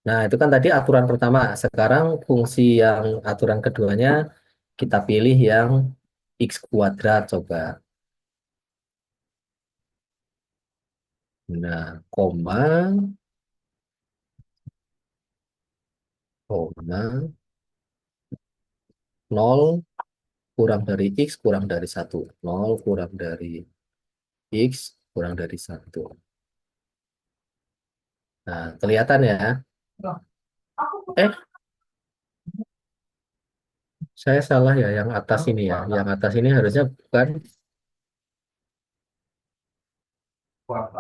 Nah, itu kan tadi aturan pertama. Sekarang fungsi yang aturan keduanya kita pilih yang X kuadrat coba. Nah, koma, 0 kurang dari X kurang dari 1. 0 kurang dari X kurang dari 1. Nah, kelihatan ya. Eh, saya salah ya yang atas ini ya. Yang atas ini harusnya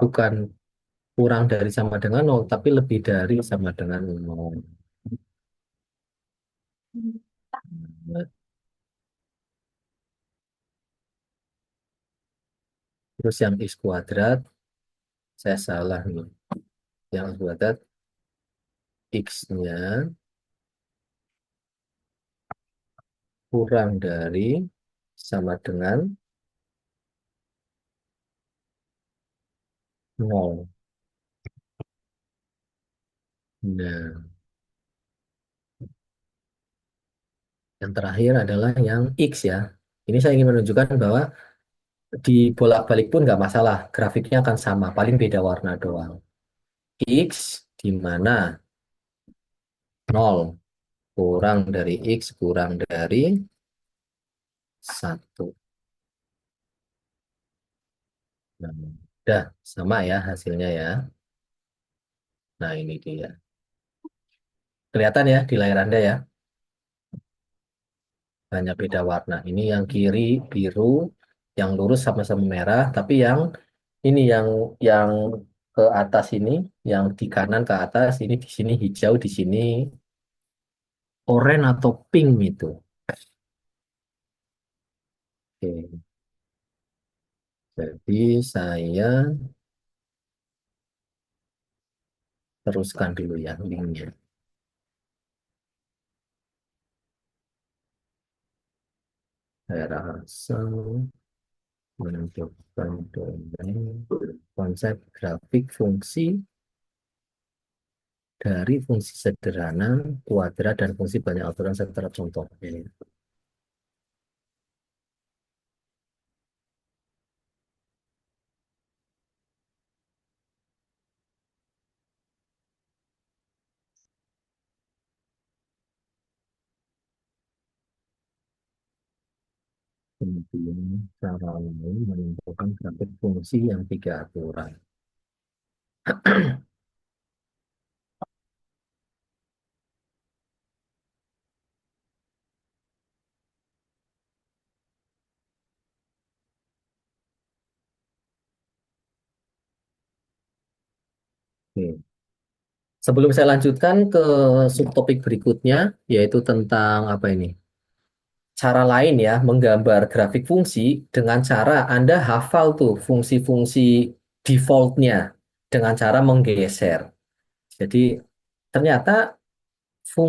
bukan kurang dari sama dengan 0, tapi lebih dari sama dengan 0. Terus yang X kuadrat, saya salah nih. Yang X kuadrat, X-nya kurang dari sama dengan 0. Nah, yang terakhir adalah yang X ya. Ini saya ingin menunjukkan bahwa di bolak-balik pun nggak masalah. Grafiknya akan sama, paling beda warna doang. X di mana 0 kurang dari X kurang dari 1. Nah, udah sama ya hasilnya ya. Nah, ini dia. Kelihatan ya di layar Anda ya. Hanya beda warna. Ini yang kiri biru, yang lurus sama-sama merah, tapi ini yang ke atas ini, yang di kanan ke atas ini di sini hijau, di sini oranye atau pink itu. Oke. Jadi saya teruskan dulu ya linknya. Saya rasa menentukan domain konsep grafik fungsi dari fungsi sederhana, kuadrat, dan fungsi banyak aturan serta contohnya. Kemudian cara lain menentukan grafik fungsi yang tiga aturan. Oke. Sebelum saya lanjutkan ke subtopik berikutnya, yaitu tentang apa ini? Cara lain ya, menggambar grafik fungsi dengan cara Anda hafal tuh fungsi-fungsi defaultnya dengan cara menggeser. Jadi ternyata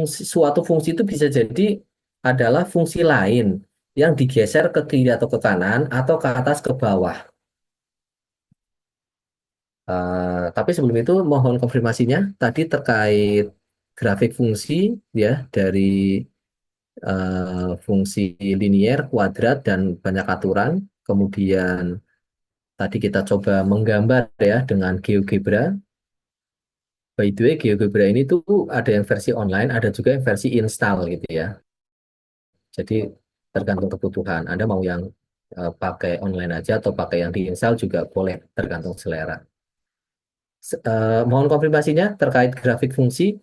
suatu fungsi itu bisa jadi adalah fungsi lain yang digeser ke kiri atau ke kanan atau ke atas ke bawah. Tapi sebelum itu mohon konfirmasinya tadi terkait grafik fungsi ya dari fungsi linier, kuadrat dan banyak aturan. Kemudian tadi kita coba menggambar ya dengan GeoGebra. By the way, GeoGebra ini tuh ada yang versi online, ada juga yang versi install gitu ya. Jadi tergantung kebutuhan. Anda mau yang pakai online aja atau pakai yang diinstal juga boleh, tergantung selera. Mohon konfirmasinya terkait grafik fungsi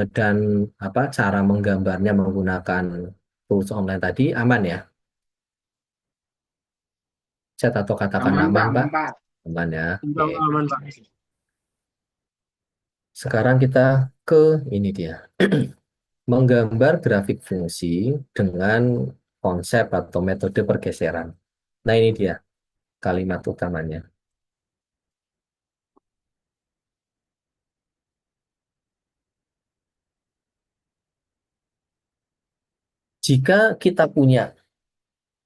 dan apa cara menggambarnya menggunakan tools online tadi aman ya? Chat atau katakan Aman, Pak. aman, Pak? Aman, Pak. Aman ya. Bang, Oke. aman, Pak. Sekarang kita ke ini dia. Menggambar grafik fungsi dengan konsep atau metode pergeseran. Nah, ini dia kalimat utamanya. Jika kita punya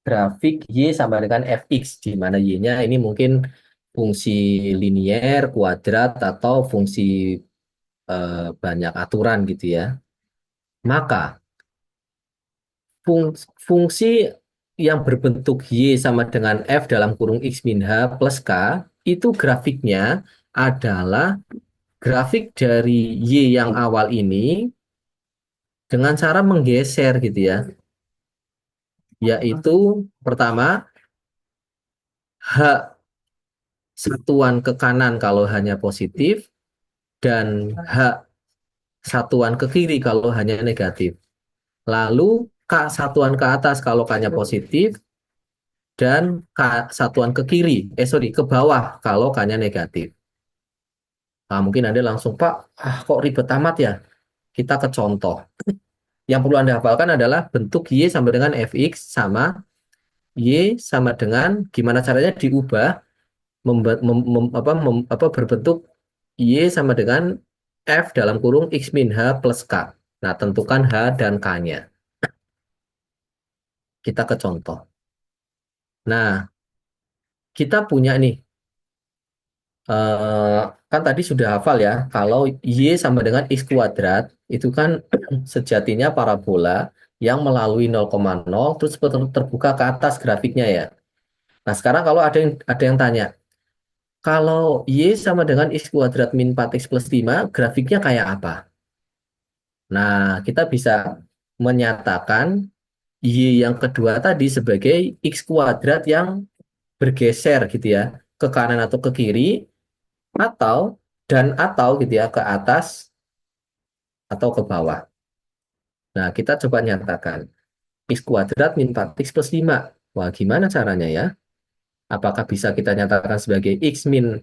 grafik Y sama dengan Fx, di mana Y-nya ini mungkin fungsi linier, kuadrat, atau fungsi banyak aturan gitu ya. Maka fungsi yang berbentuk Y sama dengan F dalam kurung X min H plus K, itu grafiknya adalah grafik dari Y yang awal ini dengan cara menggeser gitu ya. Yaitu pertama, H satuan ke kanan kalau hanya positif, dan H satuan ke kiri kalau hanya negatif. Lalu K satuan ke atas kalau K-nya positif, dan K satuan ke kiri, ke bawah kalau K-nya negatif. Nah, mungkin Anda langsung, Pak, kok ribet amat ya? Kita ke contoh. Yang perlu Anda hafalkan adalah bentuk Y sama dengan Fx sama Y sama dengan gimana caranya diubah berbentuk Y sama dengan F dalam kurung X min H plus K. Nah, tentukan H dan K-nya. Kita ke contoh. Nah, kita punya nih, kan tadi sudah hafal ya, kalau Y sama dengan X kuadrat, itu kan sejatinya parabola yang melalui 0,0 terus terbuka ke atas grafiknya ya. Nah, sekarang kalau ada yang tanya, kalau Y sama dengan X kuadrat min 4X plus 5, grafiknya kayak apa? Nah, kita bisa menyatakan Y yang kedua tadi sebagai X kuadrat yang bergeser gitu ya, ke kanan atau ke kiri, atau gitu ya, ke atas atau ke bawah. Nah, kita coba nyatakan X kuadrat min 4X plus 5. Wah, gimana caranya ya? Apakah bisa kita nyatakan sebagai X min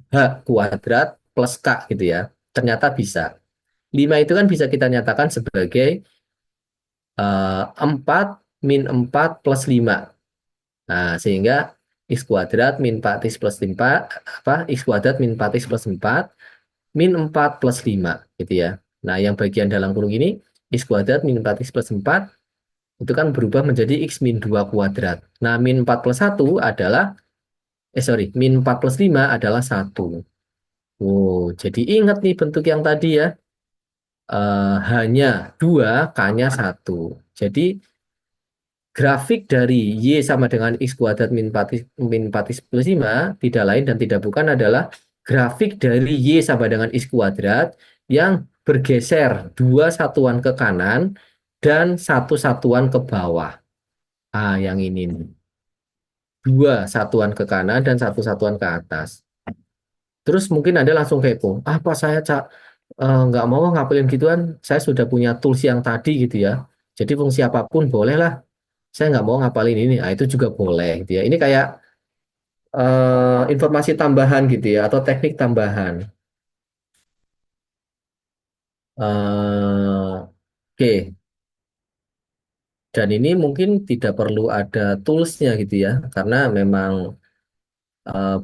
H kuadrat plus K gitu ya? Ternyata bisa. 5 itu kan bisa kita nyatakan sebagai 4 min 4 plus 5. Nah, sehingga X kuadrat min 4X plus 5, X kuadrat min 4X plus 4, min 4 plus 5, gitu ya. Nah, yang bagian dalam kurung ini, X kuadrat min 4X plus 4, itu kan berubah menjadi X min 2 kuadrat. Nah, min 4 plus 1 adalah, min 4 plus 5 adalah 1. Oh, jadi ingat nih bentuk yang tadi ya, hanya 2, K-nya 1. Jadi, grafik dari Y sama dengan X kuadrat min 4X plus 5 tidak lain dan tidak bukan adalah grafik dari Y sama dengan X kuadrat yang bergeser 2 satuan ke kanan dan 1 satuan ke bawah. Yang ini nih. Dua satuan ke kanan dan satu satuan ke atas. Terus mungkin Anda langsung kepo, apa saya nggak mau ngapelin gituan, saya sudah punya tools yang tadi gitu ya. Jadi fungsi apapun boleh lah, saya nggak mau ngapalin ini, itu juga boleh gitu ya. Ini kayak informasi tambahan gitu ya, atau teknik tambahan. Oke, dan ini mungkin tidak perlu ada toolsnya gitu ya, karena memang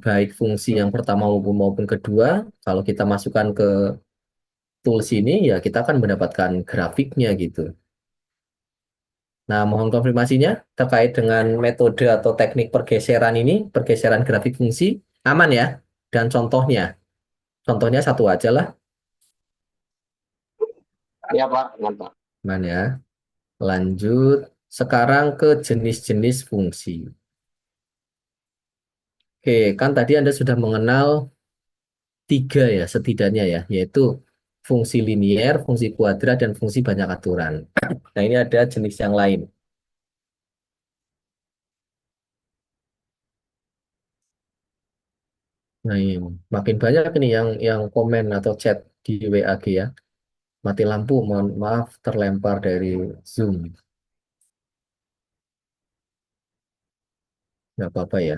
baik fungsi yang pertama maupun kedua, kalau kita masukkan ke tools ini ya kita akan mendapatkan grafiknya gitu. Nah, mohon konfirmasinya terkait dengan metode atau teknik pergeseran ini, pergeseran grafik fungsi, aman ya? Dan contohnya, contohnya satu aja lah, Iya Pak, mantap. aman ya. Lanjut, sekarang ke jenis-jenis fungsi. Oke, kan tadi Anda sudah mengenal tiga ya setidaknya ya, yaitu fungsi linier, fungsi kuadrat, dan fungsi banyak aturan. Nah, ini ada jenis yang lain. Nah, ini makin banyak ini yang komen atau chat di WAG ya. Mati lampu, mohon maaf terlempar dari Zoom. Nggak apa-apa ya.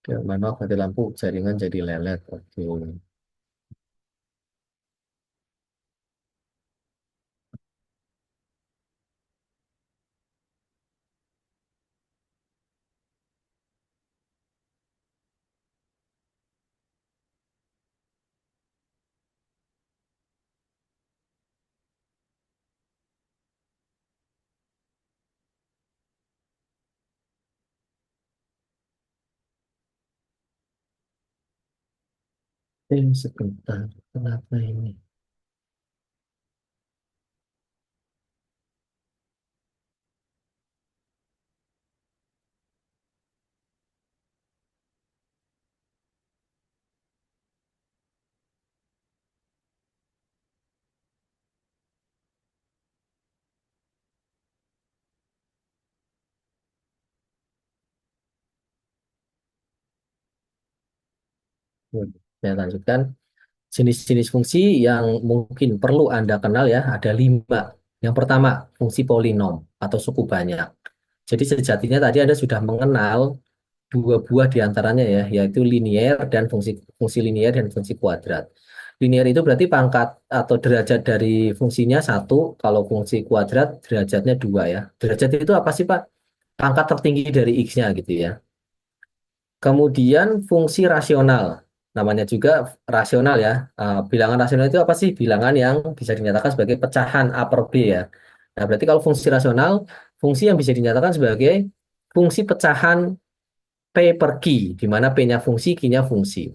Oke, maaf mati lampu, jaringan jadi lelet. Oke. Sebentar. Kenapa ini? Saya lanjutkan. Jenis-jenis fungsi yang mungkin perlu Anda kenal ya, ada 5. Yang pertama, fungsi polinom atau suku banyak. Jadi sejatinya tadi Anda sudah mengenal dua buah diantaranya ya, yaitu linier dan fungsi fungsi linier dan fungsi kuadrat. Linier itu berarti pangkat atau derajat dari fungsinya 1, kalau fungsi kuadrat derajatnya 2 ya. Derajat itu apa sih Pak? Pangkat tertinggi dari X-nya gitu ya. Kemudian fungsi rasional, namanya juga rasional ya. Bilangan rasional itu apa sih? Bilangan yang bisa dinyatakan sebagai pecahan A per B ya. Nah, berarti kalau fungsi rasional, fungsi yang bisa dinyatakan sebagai fungsi pecahan P per Q, di mana P-nya fungsi, Q-nya fungsi.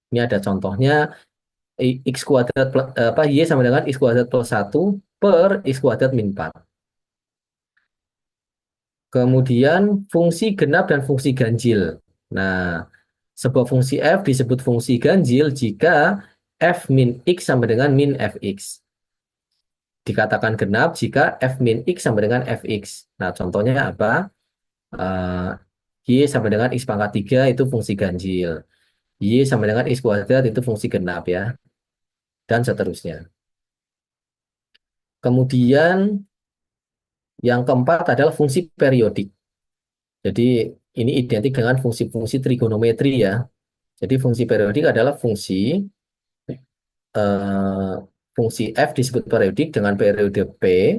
Ini ada contohnya, X kuadrat Y sama dengan X kuadrat plus 1 per X kuadrat min 4. Kemudian fungsi genap dan fungsi ganjil. Nah, sebuah fungsi f disebut fungsi ganjil jika f min x sama dengan min fx. Dikatakan genap jika f min x sama dengan fx. Nah, contohnya apa? Y sama dengan x pangkat 3 itu fungsi ganjil. Y sama dengan x kuadrat itu fungsi genap ya. Dan seterusnya. Kemudian yang keempat adalah fungsi periodik. Jadi ini identik dengan fungsi-fungsi trigonometri ya. Jadi fungsi periodik adalah eh, fungsi f disebut periodik dengan periode P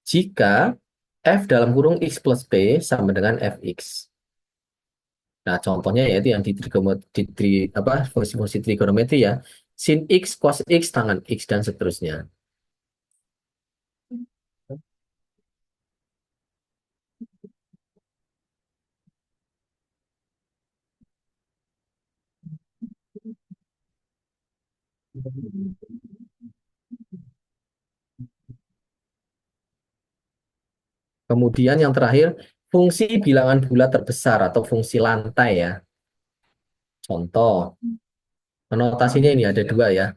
jika f dalam kurung x plus P sama dengan fx. Nah, contohnya yaitu yang fungsi-fungsi trigonometri ya. Sin x, cos x, tangen x, dan seterusnya. Kemudian yang terakhir, fungsi bilangan bulat terbesar atau fungsi lantai ya. Contoh, notasinya ini ada 2 ya.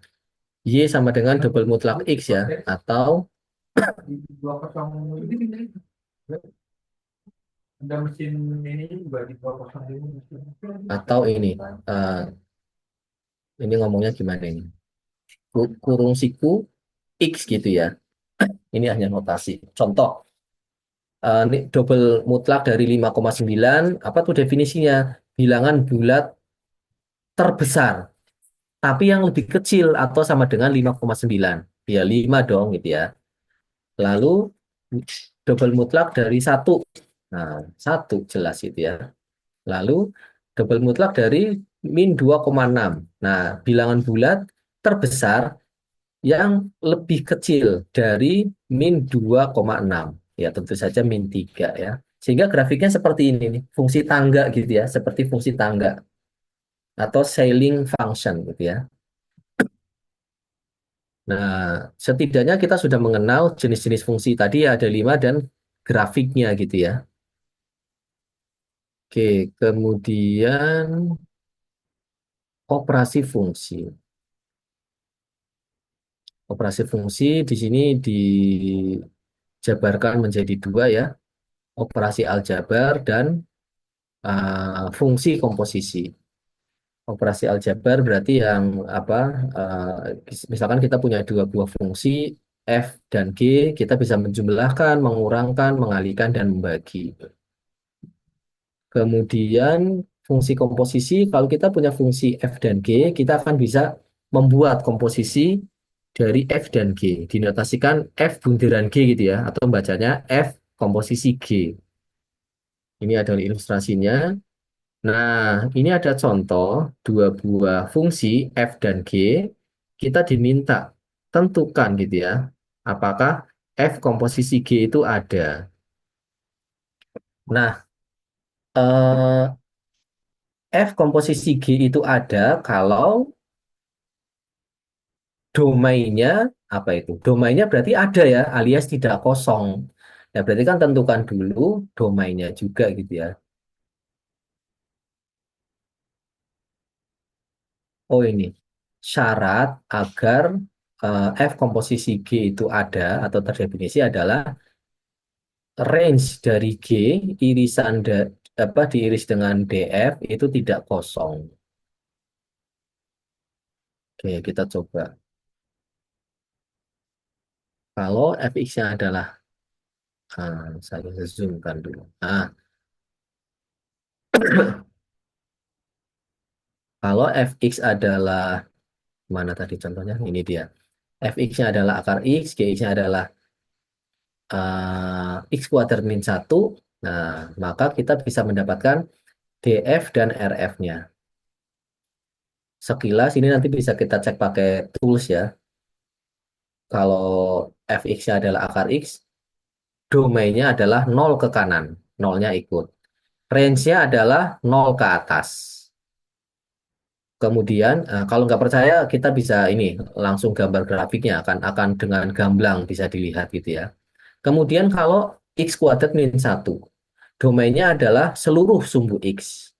Y sama dengan double mutlak X ya, atau Atau ini ngomongnya gimana ini? Kurung siku X gitu ya. Ini hanya notasi. Contoh, ini double mutlak dari 5,9, apa tuh definisinya? Bilangan bulat terbesar, tapi yang lebih kecil atau sama dengan 5,9. Ya, 5 dong gitu ya. Lalu double mutlak dari satu. Nah, satu jelas gitu ya. Lalu double mutlak dari min 2,6. Nah, bilangan bulat terbesar yang lebih kecil dari min 2,6. Ya, tentu saja min 3 ya. Sehingga grafiknya seperti ini nih, fungsi tangga gitu ya, seperti fungsi tangga atau scaling function gitu ya. Nah, setidaknya kita sudah mengenal jenis-jenis fungsi tadi ada 5 dan grafiknya gitu ya. Oke, kemudian operasi fungsi. Operasi fungsi di sini dijabarkan menjadi dua ya, operasi aljabar dan fungsi komposisi. Operasi aljabar berarti yang apa? Misalkan kita punya dua buah fungsi f dan g, kita bisa menjumlahkan, mengurangkan, mengalihkan dan membagi. Kemudian fungsi komposisi, kalau kita punya fungsi f dan g, kita akan bisa membuat komposisi dari f dan g. Dinotasikan f bunderan g gitu ya, atau bacanya f komposisi g. Ini adalah ilustrasinya. Nah, ini ada contoh dua buah fungsi f dan g. Kita diminta tentukan gitu ya, apakah f komposisi g itu ada. Nah, f komposisi g itu ada kalau domainnya apa itu? Domainnya berarti ada ya, alias tidak kosong. Ya berarti kan tentukan dulu domainnya juga gitu ya. Oh ini syarat agar f komposisi G itu ada atau terdefinisi adalah range dari G irisan apa diiris dengan DF itu tidak kosong. Oke, kita coba. Kalau fx-nya adalah saya zoomkan dulu. Kalau fx adalah mana tadi contohnya? Ini dia. Fx-nya adalah akar x, gx-nya adalah x kuadrat min 1. Nah, maka kita bisa mendapatkan df dan rf-nya. Sekilas ini nanti bisa kita cek pakai tools ya. Kalau fx-nya adalah akar x, domainnya adalah 0 ke kanan, nolnya ikut. Range-nya adalah 0 ke atas. Kemudian kalau nggak percaya kita bisa ini langsung gambar grafiknya akan dengan gamblang bisa dilihat gitu ya. Kemudian kalau x kuadrat min 1, domainnya adalah seluruh sumbu x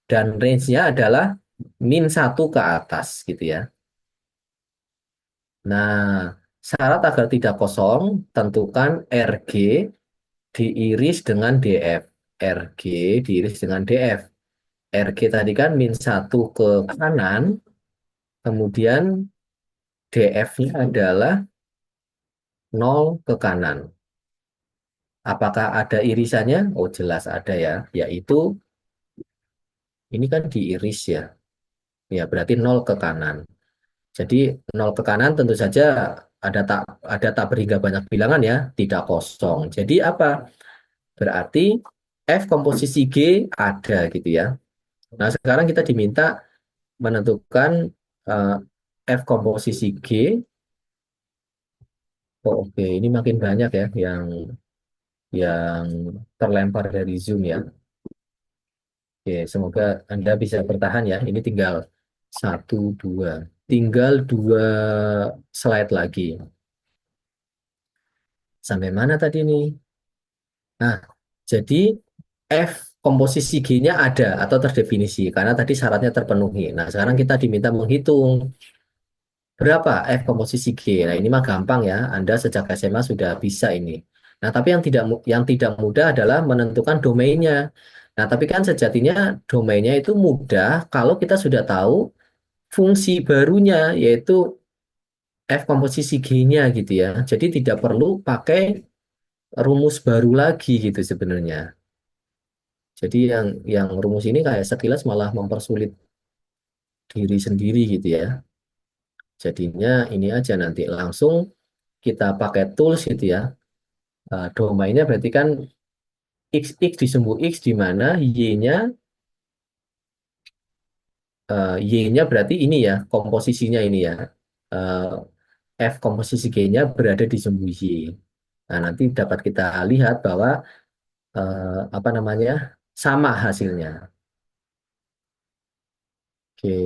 dan range-nya adalah min 1 ke atas gitu ya. Nah, syarat agar tidak kosong tentukan RG diiris dengan DF. RG diiris dengan DF. RG tadi kan min 1 ke kanan, kemudian DF-nya adalah 0 ke kanan. Apakah ada irisannya? Oh, jelas ada ya, yaitu ini kan diiris ya. Ya, berarti 0 ke kanan. Jadi 0 ke kanan tentu saja ada tak berhingga banyak bilangan ya, tidak kosong. Jadi apa? Berarti F komposisi G ada gitu ya. Nah, sekarang kita diminta menentukan eh, F komposisi G. Oh, oke, ini makin banyak ya yang terlempar dari Zoom ya. Oke, semoga Anda bisa bertahan ya. Ini tinggal satu, dua. Tinggal dua slide lagi. Sampai mana tadi nih? Nah, jadi F komposisi G-nya ada atau terdefinisi karena tadi syaratnya terpenuhi. Nah, sekarang kita diminta menghitung berapa F komposisi G. Nah, ini mah gampang ya. Anda sejak SMA sudah bisa ini. Nah, tapi yang tidak mudah adalah menentukan domainnya. Nah, tapi kan sejatinya domainnya itu mudah kalau kita sudah tahu fungsi barunya, yaitu F komposisi G-nya gitu ya. Jadi tidak perlu pakai rumus baru lagi gitu sebenarnya. Jadi yang rumus ini kayak sekilas malah mempersulit diri sendiri gitu ya. Jadinya ini aja nanti langsung kita pakai tools gitu ya. Domainnya berarti kan x disumbu x di mana y-nya berarti ini ya komposisinya ini ya. Eh, F komposisi G-nya berada di sumbu y. Nah, nanti dapat kita lihat bahwa apa namanya sama hasilnya. Oke,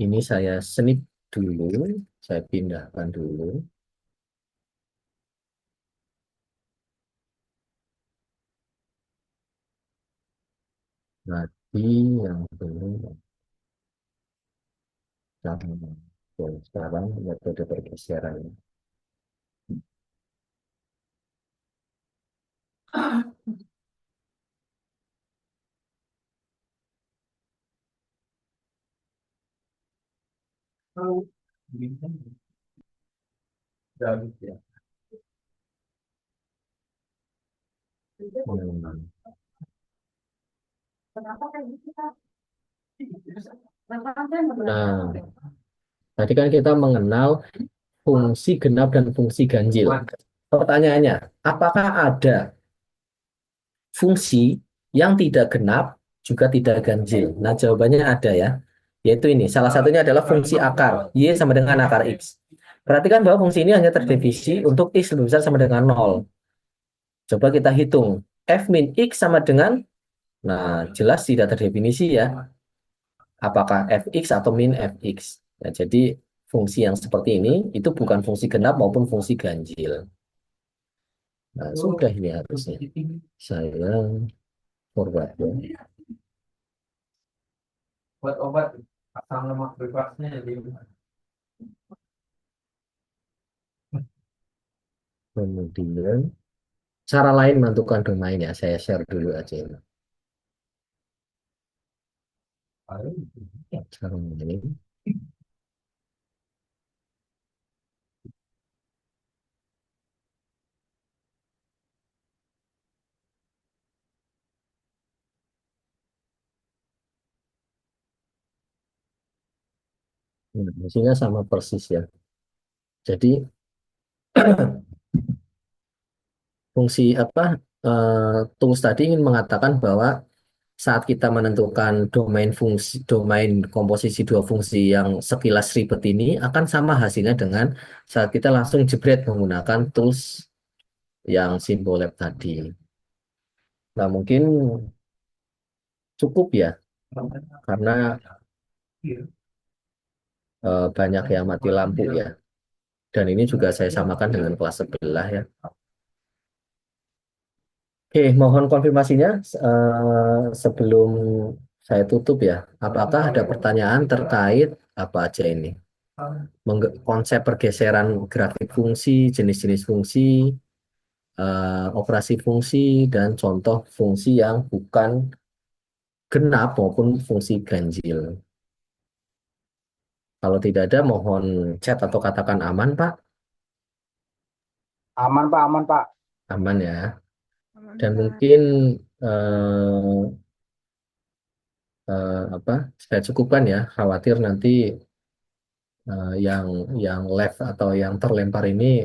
ini saya snip dulu, saya pindahkan dulu. Nanti yang dulu, sekarang metode pergeseran. Hmm. Nah, tadi kan kita mengenal fungsi genap dan fungsi ganjil. Pertanyaannya, apakah ada fungsi yang tidak genap juga tidak ganjil? Nah, jawabannya ada ya. Yaitu ini, salah satunya adalah fungsi akar. Y sama dengan akar X. Perhatikan bahwa fungsi ini hanya terdefinisi untuk X lebih besar sama dengan 0. Coba kita hitung. F min X sama dengan, nah jelas tidak terdefinisi ya. Apakah Fx atau min Fx. Nah, jadi fungsi yang seperti ini itu bukan fungsi genap maupun fungsi ganjil. Nah, sudah ini harusnya. Saya forward ya. Buat obat asam lemak bebasnya di Kemudian cara lain menentukan domain ya, saya share dulu aja ini. Cara lain. Nah, isinya sama persis ya. Jadi fungsi apa tools tadi ingin mengatakan bahwa saat kita menentukan domain komposisi dua fungsi yang sekilas ribet ini akan sama hasilnya dengan saat kita langsung jebret menggunakan tools yang Simbolab tadi. Nah, mungkin cukup ya karena banyak yang mati lampu ya. Dan ini juga saya samakan dengan kelas sebelah ya. Oke, mohon konfirmasinya sebelum saya tutup ya. Apakah ada pertanyaan terkait apa aja ini? Konsep pergeseran grafik fungsi, jenis-jenis fungsi, operasi fungsi, dan contoh fungsi yang bukan genap maupun fungsi ganjil. Kalau tidak ada, mohon chat atau katakan aman, Pak. Aman Pak, aman Pak. Aman ya. Dan mungkin apa? Saya cukupkan ya. Khawatir nanti yang left atau yang terlempar ini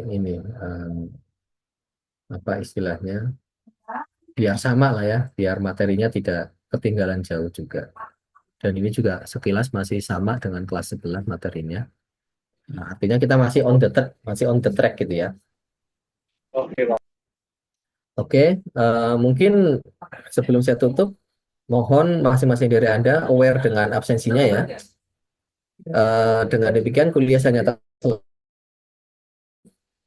apa istilahnya? Biar sama lah ya, biar materinya tidak ketinggalan jauh juga. Dan ini juga sekilas masih sama dengan kelas sebelah materinya. Nah, artinya kita masih on the track gitu ya. Oke, Pak. Oke, mungkin sebelum saya tutup, mohon masing-masing dari Anda aware dengan absensinya ya. Dengan demikian kuliah saya nyatakan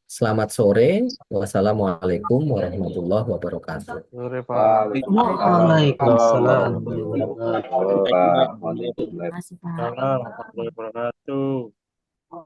Selamat sore. Wassalamualaikum warahmatullahi wabarakatuh. Sore, Pak. Waalaikumsalam warahmatullahi wabarakatuh. Baik, Pak. Waalaikumsalam. Terima kasih, Pak. Waalaikumsalam warahmatullahi wabarakatuh.